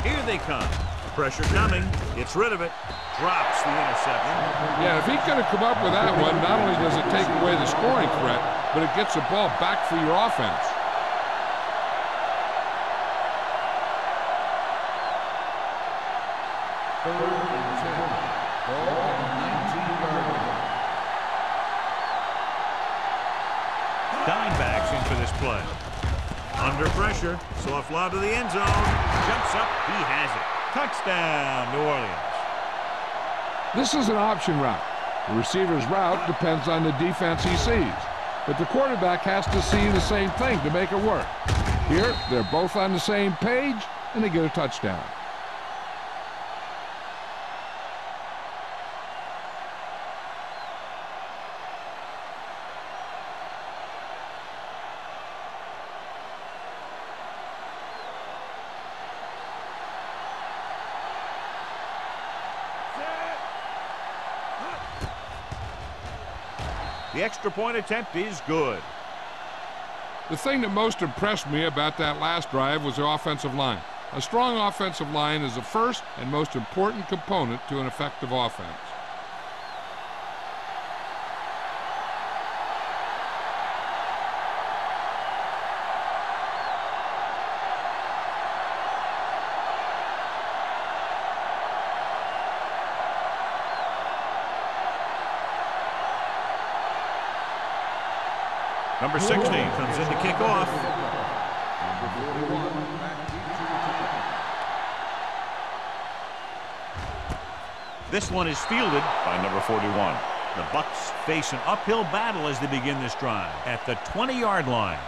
Here they come. Pressure coming. Gets rid of it. Drops the interception. Yeah, if he could have come up with that one, not only does it take away the scoring threat, but it gets the ball back for your offense. Third and 10. Ball on the 19-yard line. Dimebacks in for this play. Under pressure. Soft lob to the end zone. Jumps up. He has it. Touchdown, New Orleans. This is an option route. The receiver's route depends on the defense he sees. But the quarterback has to see the same thing to make it work. Here, they're both on the same page, and they get a touchdown. The extra point attempt is good. The thing that most impressed me about that last drive was the offensive line. A strong offensive line is the first and most important component to an effective offense. Number 16 comes in to kick off. This one is fielded by number 41. The Bucs face an uphill battle as they begin this drive at the 20-yard line.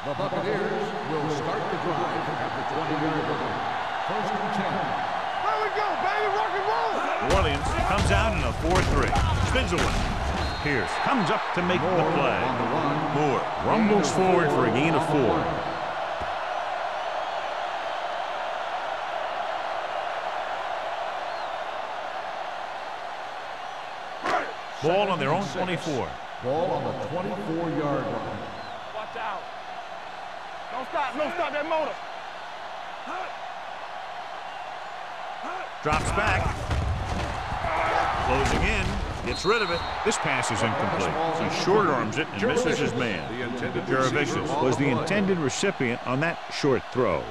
The Buccaneers will start the drive at the 20-yard line. First and 10. There we go, baby, rock and roll. New Orleans comes out in a 4-3. Spins away. Pierce comes up to make the play. Moore rumbles forward for a gain of 4. Ball on their own 24. Ball on the 24-yard line. Watch out. Don't stop that motor. Drops back. Closing in. Gets rid of it. This pass is incomplete. He short arms it and misses his man. Jaravicius was the intended recipient on that short throw.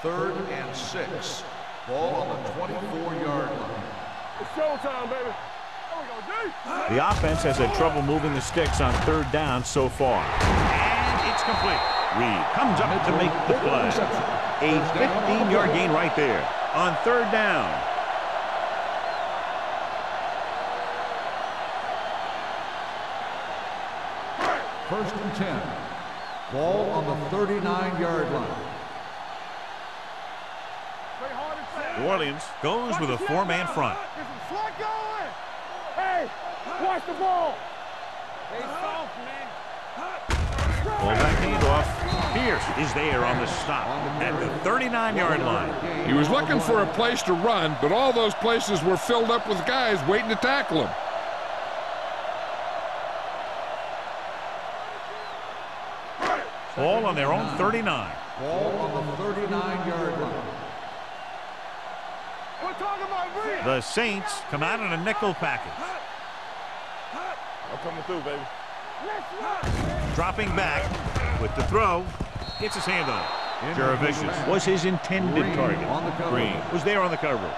Third and 6. Ball on the 24-yard line. It's showtime, baby. There we go, G. The offense has had trouble moving the sticks on third down so far. And it's complete. Reed comes up to make the play. A 15-yard gain right there on third down. First and 10. Ball on the 39-yard line. Play hard and fast. New Orleans goes with a 4-man front. Get some slack going. Hey, watch the ball. Stay soft, man. Fullback handoff. Pierce is there on the stop at the 39-yard line. He was looking for a place to run, but all those places were filled up with guys waiting to tackle him. Ball on their own 39. Ball on the 39-yard line. We're talking about Reed. The Saints come out in a nickel package. I'm coming through, baby. Let's run. Dropping back with the throw. Gets his hand on it. Jaravicius was his intended target. Green was there on the coverage.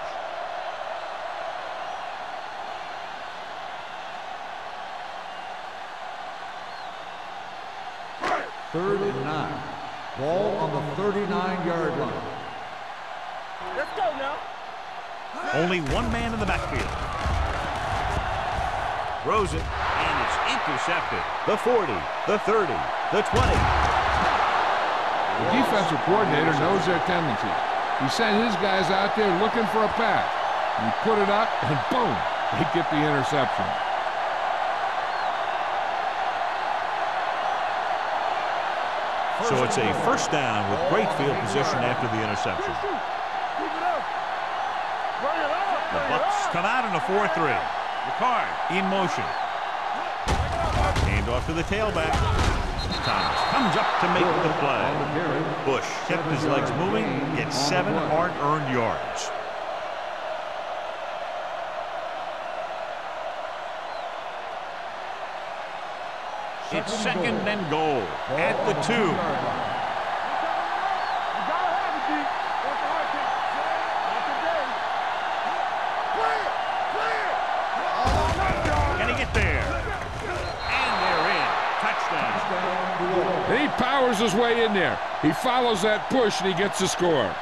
Third and 9. Ball on the 39-yard line. Let's go now. Only one man in the backfield. Throws it, and it's intercepted. The 40, the 30, the 20. The defensive coordinator knows their tendencies. He sent his guys out there looking for a pass. He put it up, and boom, they get the interception. So it's a first down with great field position after the interception. Keep it up. Bring it up. The Bucs come out in a 4-3. Ricard in motion. Hand off to the tailback. Thomas comes up to make the play. Bush kept his legs moving, gets 7 hard-earned yards. It's second and goal at the 2. You gotta have it, D. That's the hard kick. Not today. Clear. Can he get there? And they're in. Touchdown. And he powers his way in there. He follows that push, and he gets the score.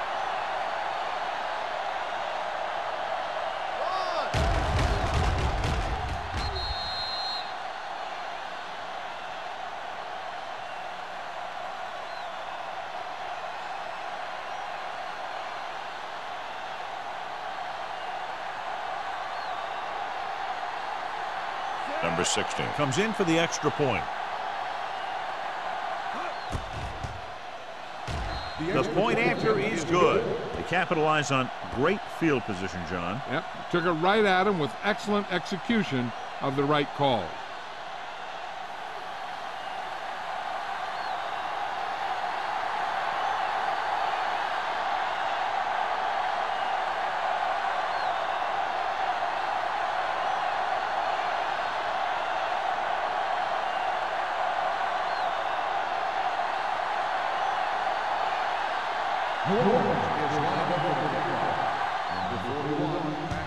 Number 16 comes in for the extra point. The point after is good. They capitalize on great field position, John. Yep, took it right at him with excellent execution of the right calls.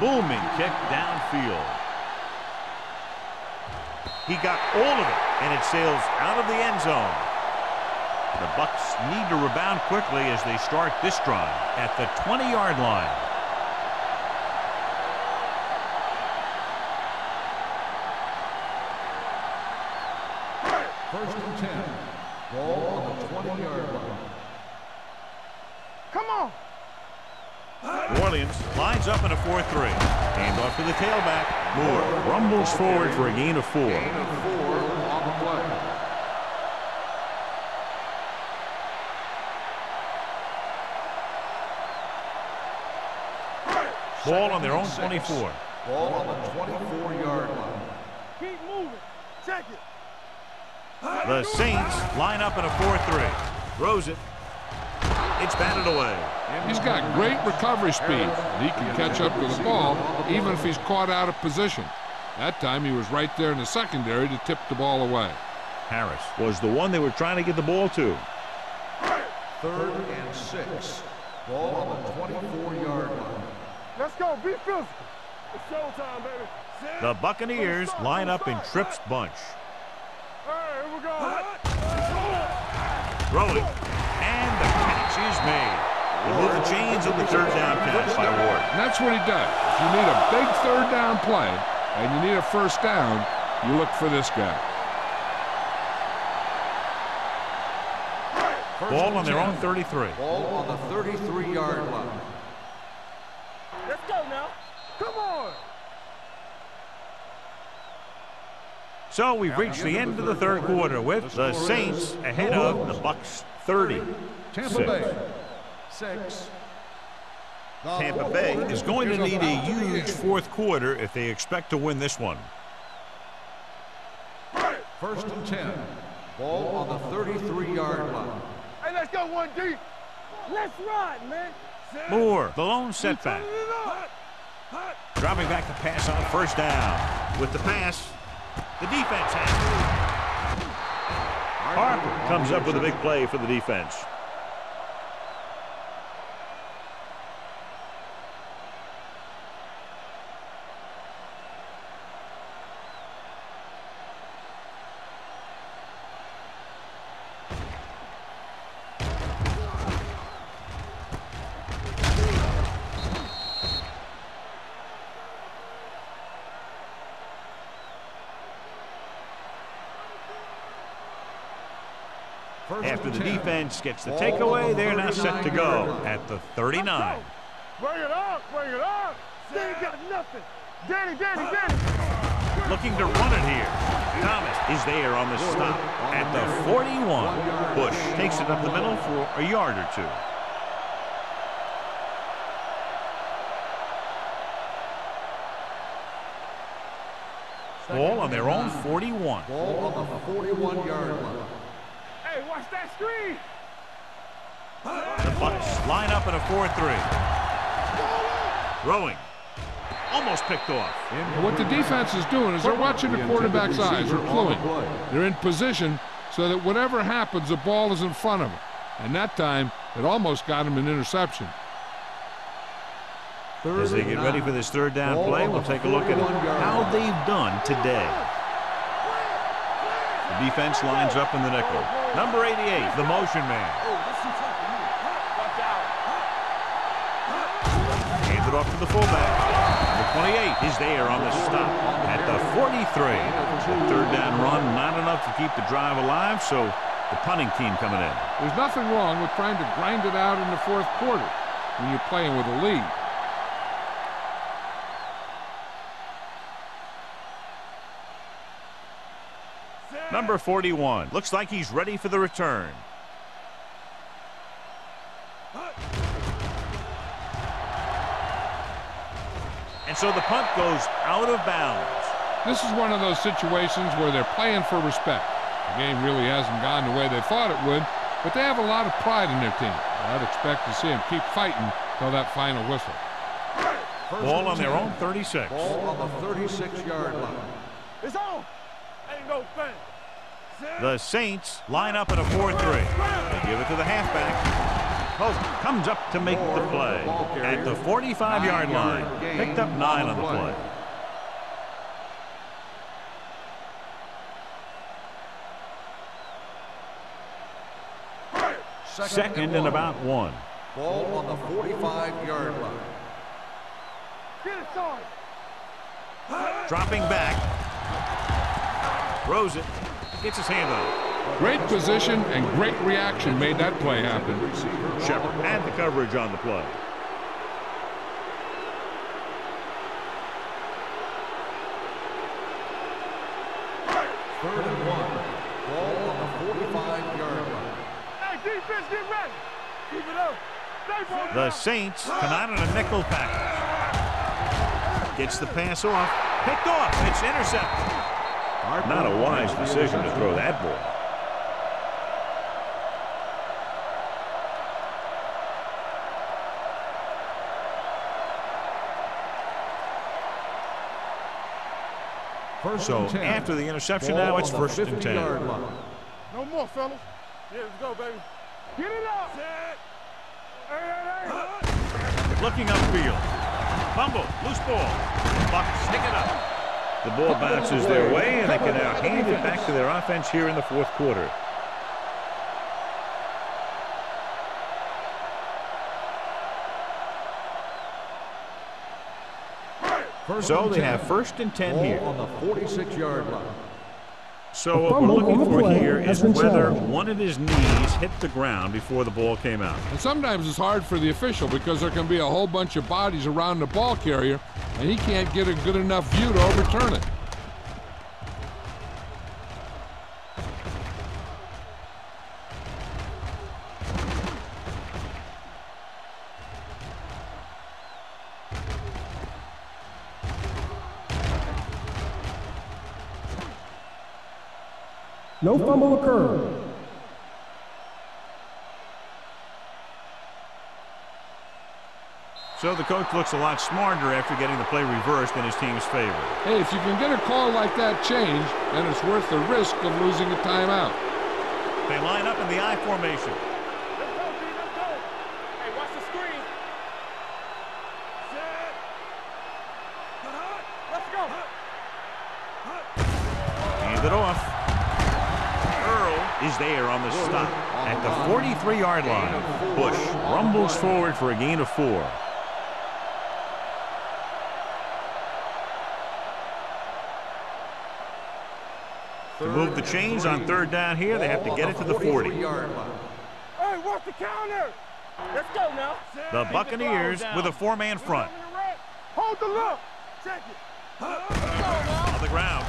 Booming kick downfield. He got all of it, and it sails out of the end zone. The Bucs need to rebound quickly as they start this drive at the 20-yard line. First and 10. Ball on the 20-yard line. Come on. New Orleans lines up in a 4-3. Handoff to the tailback. Moore rumbles forward for a gain of 4. Gain of 4 on the play. Ball on their own 24. Ball on the 24-yard line. Keep moving. Check it. The Saints line up in a 4-3. Throws it. It's batted away. He's got great recovery speed. He can catch up to the ball even if he's caught out of position. That time he was right there in the secondary to tip the ball away. Harris was the one they were trying to get the ball to. 3rd and 6. Ball on the 24-yard line. Let's go. Be physical. It's showtime, baby. The Buccaneers line up in Tripp's bunch. All right, here we go. Throwing. And the catch is made. They move the chains of the 3rd down pass by Ward. And that's what he does. If you need a big 3rd down play and you need a 1st down, you look for this guy. Ball on their own 33. Ball on the 33-yard line. Let's go now. Come on. So we've reached the end of the 3rd quarter with the Saints ahead of the Bucs 30. Tampa Bay 6. Tampa Bay is going to need a huge 4th quarter if they expect to win this one. 1st and 10. Ball on the 33-yard line. Hey, let's go one deep. Let's ride, man. Moore, the lone setback. Dropping back to pass on 1st down. With the pass, the defense has it. Harper comes up with a big play for the defense. After the defense gets the takeaway, they're now set to go at the 39. Bring it up, bring it up. They ain't got nothing. Danny. Looking to run it here. Thomas is there on the stop at the 41. Bush takes it up the middle for a yard or 2. Ball on their own 41. Ball on the 41-yard line. Hey, watch that screen. The Bucs line up in a 4-3. Throwing. Almost picked off. And what the defense is doing is they're watching the quarterback's eyes. They're cluing. They're in position so that whatever happens, the ball is in front of them. And that time, it almost got him an interception. As they get ready for this 3rd down play, we'll take a look at how they've done today. The defense lines up in the nickel. Number 88, the motion man. Hands it off to the fullback. Number 28 is there on the stop at the 43. The 3rd down run, not enough to keep the drive alive, so the punting team coming in. There's nothing wrong with trying to grind it out in the 4th quarter when you're playing with a lead. Number 41 looks like he's ready for the return. And so the punt goes out of bounds. This is one of those situations where they're playing for respect. The game really hasn't gone the way they thought it would, but they have a lot of pride in their team. I'd expect to see them keep fighting till that final whistle. Ball on their own 36. Ball on the 36-yard line. It's on. Ain't no thing. The Saints line up in a 4-3. They give it to the halfback. Pope comes up to make the play at the 45-yard line. Picked up 9 on the play. Second and about 1. Ball on the 45-yard line. Get it, son. Dropping back. Throws it. Gets his hand on it. Great position and great reaction made that play happen. Shepard had the coverage on the play. Third and 1. Ball on the 45-yard line. Hey, defense, get ready. Keep it up. Stay on The Saints come out in a nickel package. Gets the pass off. Picked off. It's intercepted. Not a wise decision to throw that ball. So after the interception, now it's first and 10. No more, fellas. Yeah, let's go, baby. Get it up. Hey. Looking upfield. Fumble. Loose ball. Bucks pick it up. The ball bounces their way, and they can now hand it back to their offense here in the fourth quarter. So they have first and 10 here. On the 46-yard line. So what we're looking for here is whether one of his knees hit the ground before the ball came out. And sometimes it's hard for the official because there can be a whole bunch of bodies around the ball carrier, and he can't get a good enough view to overturn it. No fumble occurred. So the coach looks a lot smarter after getting the play reversed in his team's favor. Hey, if you can get a call like that changed, then it's worth the risk of losing a timeout. They line up in the I formation. Let's go, D. Let's go. Hey, watch the screen. Set. Let's go. Hand it off. Earl is there on the stop at the 43-yard line. Bush rumbles forward for a gain of 4. To move the chains on third down here, they have to get it to the 40. Hey, watch the counter. Let's go now. The Buccaneers with a 4-man front. Hold the look. Check it. On the ground.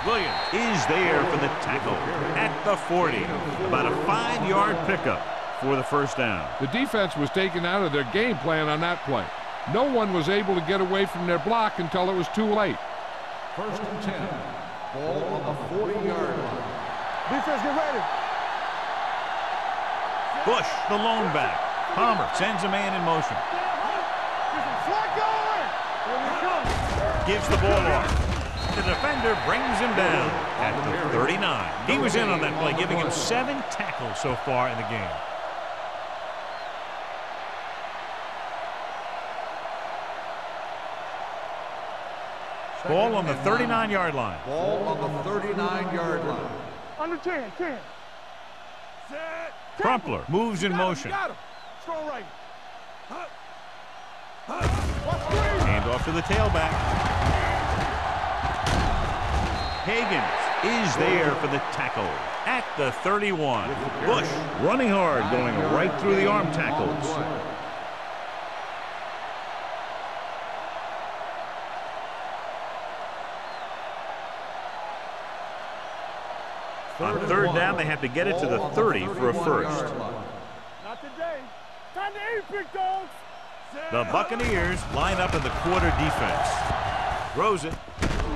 Williams is there for the tackle at the 40. About a 5-yard pickup for the first down. The defense was taken out of their game plan on that play. No one was able to get away from their block until it was too late. First and 10. Ball on the 40-yard line. Defense, get ready. Bush, the lone back. Palmer sends a man in motion. Gives the ball off. The defender brings him down at the 39. He was in on that play, giving him 7 tackles so far in the game. Ball on the 39-yard line. Ball on the 39-yard line. Under 10. Set. Crumpler moves in motion. Got him. Strong right. Hand off to the tailback. Higgins is there for the tackle at the 31. Bush running hard, going right through the arm tackles. On third down, they have to get it to the 30 for a first. Now Not today. Time to eat, big dogs. The Buccaneers line up in the quarter defense. Throws it,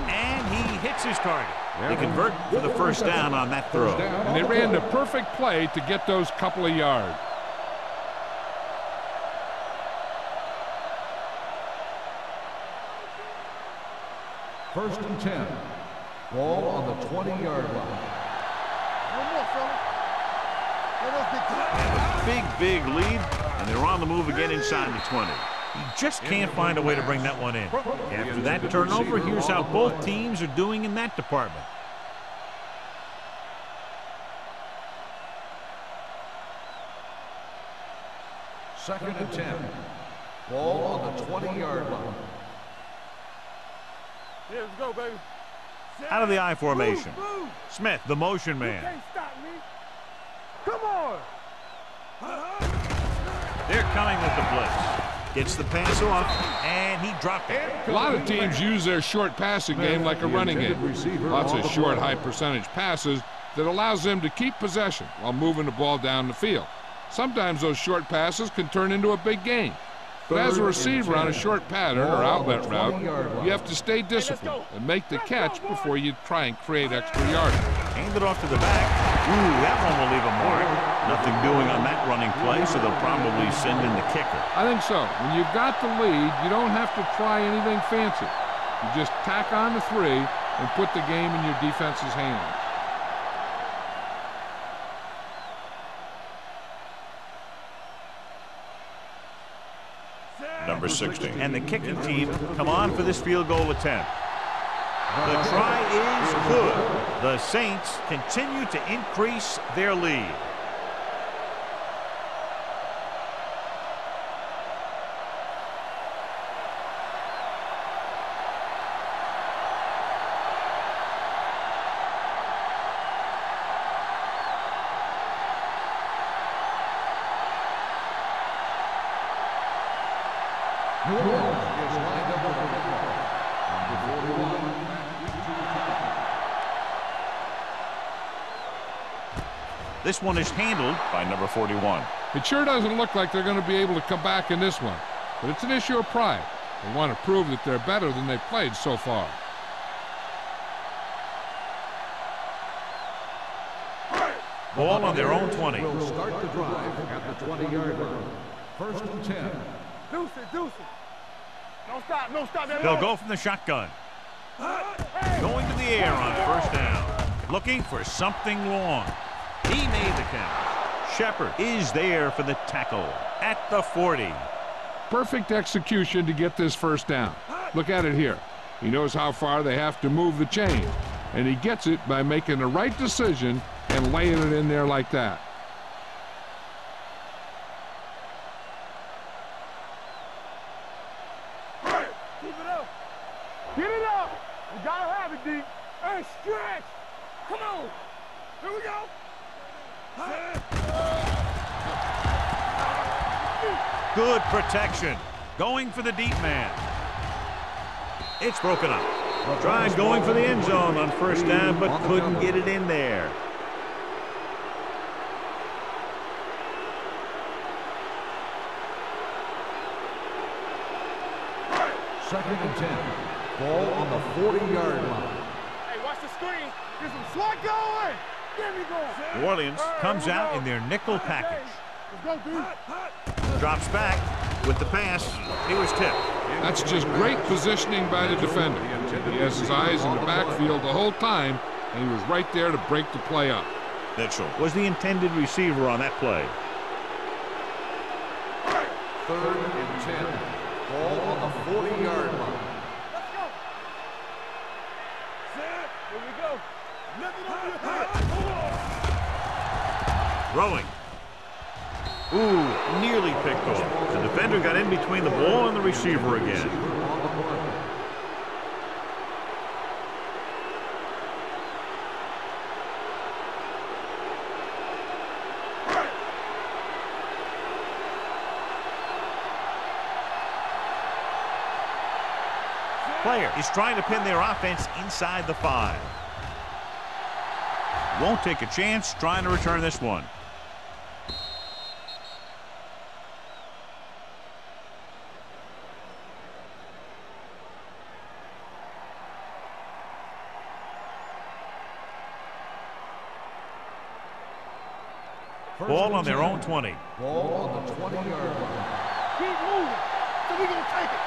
and he hits his target. They convert for the first down on that throw. And they ran the perfect play to get those couple of yards. First and 10. Ball on the 20-yard line. No more, fella. Big lead, and they're on the move again inside the 20. He just can't find a way to bring that one in. After that turnover, here's how both teams are doing in that department. Second and 10. Ball on the 20-yard line. Yeah, let's go, baby. Out of the I formation. Move. Smith, the motion You man. can't stop me. Come on. They're coming with the blitz. Gets the pass off, and he dropped it. A lot of teams use their short passing game like a running game. Lots of short, high-percentage passes that allows them to keep possession while moving the ball down the field. Sometimes those short passes can turn into a big game. But as a receiver on a short pattern or outlet route, you have to stay disciplined and make the catch before you try and create extra yardage. Hand it off to the back. Ooh, that one will leave a mark. Nothing doing on that running play, so they'll probably send in the kicker. I think so. When you've got the lead, you don't have to try anything fancy. You just tack on the 3 and put the game in your defense's hands. Number 16. And the kicking team come on for this field goal attempt. The try is good. The Saints continue to increase their lead. New Orleans is lined up with the football. Number 41. This one is handled by number 41. It sure doesn't look like they're going to be able to come back in this one, but it's an issue of pride. They want to prove that they're better than they've played so far. Ball on their own 20. Will start the drive at the 20-yard line. First and 10. Deuce it. No stop. They'll go from the shotgun. Going to the air on first down. Looking for something long. He made the catch. Shepard is there for the tackle at the 40. Perfect execution to get this first down. Look at it here. He knows how far they have to move the chain, and he gets it by making the right decision and laying it in there like that. Get it up. We gotta have it, D. Hey, stretch. Come on. Here we go. Good protection. Going for the deep man. It's broken up. Tried going for the end zone on first down, but couldn't get it in there. Second and 10. Ball on the 40-yard line. Hey, watch the screen. Get some slot going. Get me going. New Orleans comes out in their nickel package. Let's go, dude. Drops back with the pass. He was tipped. That's just great positioning by the defender. He has his eyes in the backfield the whole time, and he was right there to break the play up. Mitchell was the intended receiver on that play. Third and 10. Ball on the 40-yard line. Let's go. Set. Here we go. Nothing over your head. Throwing. Ooh, nearly picked off. The defender got in between the ball and the receiver again. Player is trying to pin their offense inside the 5. Won't take a chance trying to return this one. Ball on their own 20. Ball on the 20-yard line. Keep moving. So we gonna take it.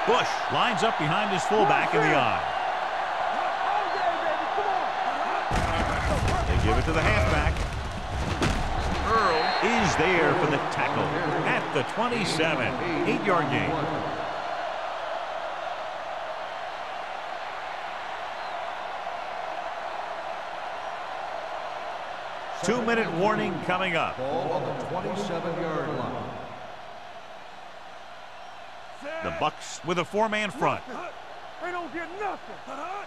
Bush lines up behind his fullback in the eye. All day, baby. Come on. They give it to the halfback. Earl is there for the tackle at the 27. 8-yard gain. 2-minute warning coming up. Ball on the 27-yard line. The Bucks with a 4-man front. They don't get nothing.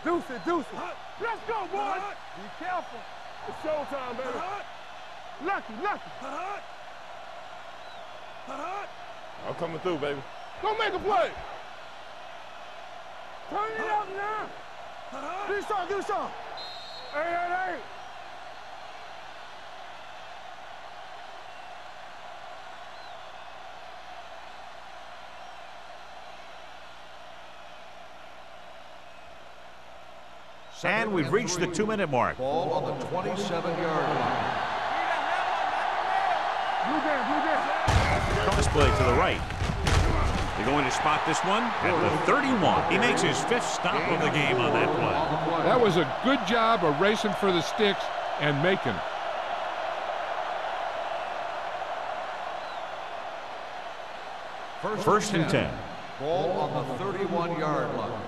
Deuce it, deuce it. Let's go, boys. Be careful. It's showtime, baby. Lucky, lucky. I'm coming through, baby. Go make a play. Turn it up now. Do something, do something. Hey. And we've reached the 2-minute mark. Ball on the 27-yard line. Blue down. Cross play to the right. They're going to spot this one at the 31. He makes his 5th stop of the game on that play. That was a good job of racing for the sticks and making it. First and 10. Ball on the 31-yard line.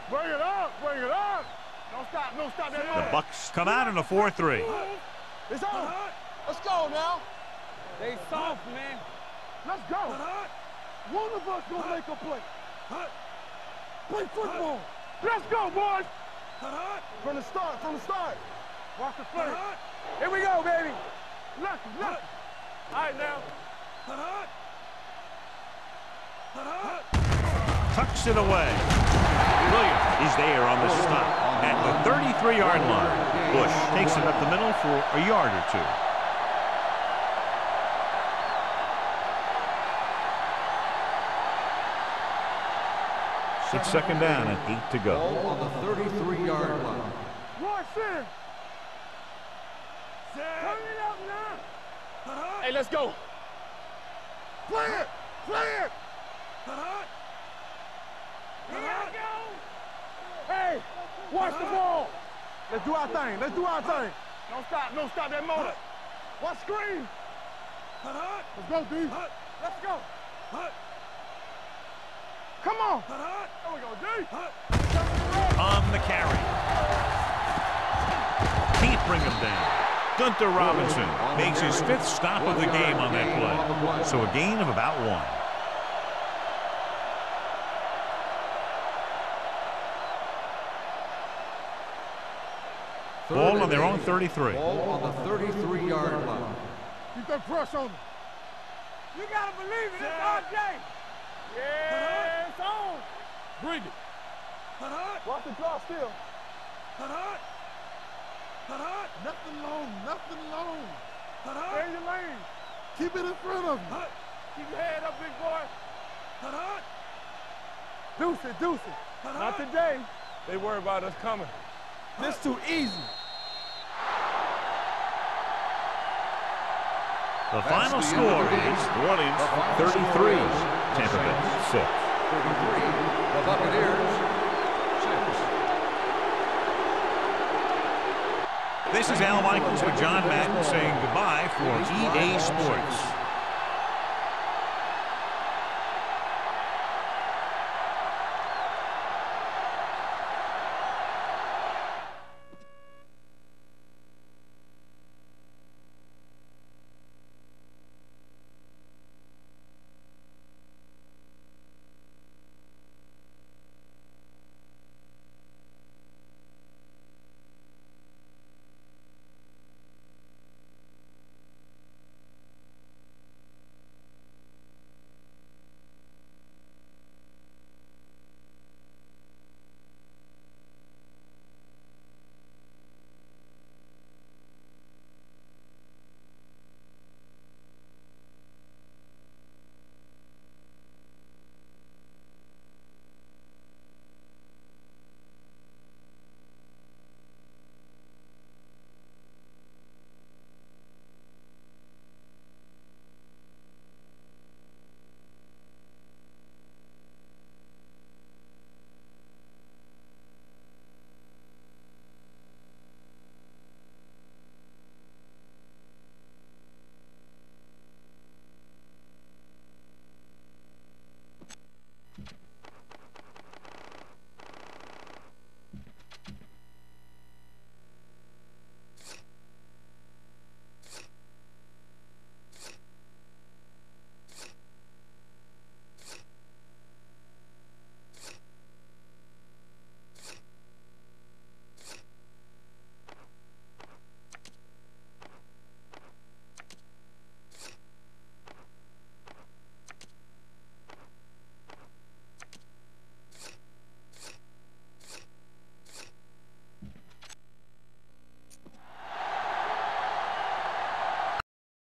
Bring it up. Don't stop that. The Bucks come out in a 4-3. It's on. Let's go now. They soft, man. Let's go. One of us gonna make a play. Play football. Let's go, boys. From the start. Watch the play. Here we go, baby. Lucky. All right, now. Tucks it away. Williams is there on the stop at the 33-yard line. Bush takes it up the middle for a yard or 2. It's second down and 8 to go. Ball on the 33-yard line. Watch it. Turn it up now. Hey, let's go. Play it. Here I go. Hey, watch the ball. Let's do our thing. Don't stop that motor. Watch screen. Let's go, D. Let's go. Come on. There we go, D. On the carry. Can't bring him down. Gunter Robinson makes his 5th stop of the game on that play. So a gain of about 1. Ball on their own 33. Ball on the 33-yard line. Keep that pressure on them. You gotta believe it. It's RJ. Yeah, it's on. Bring it. Watch the draw still. Nothing long. Stay in your lane. Keep it in front of you. Keep your head up, big boy. Deuce it. Not today. They worry about us coming. This too easy. The final score is New Orleans 33, Tampa Bay 6. 33, the Buccaneers 6. This is Al Michaels with John Madden saying goodbye for EA Sports.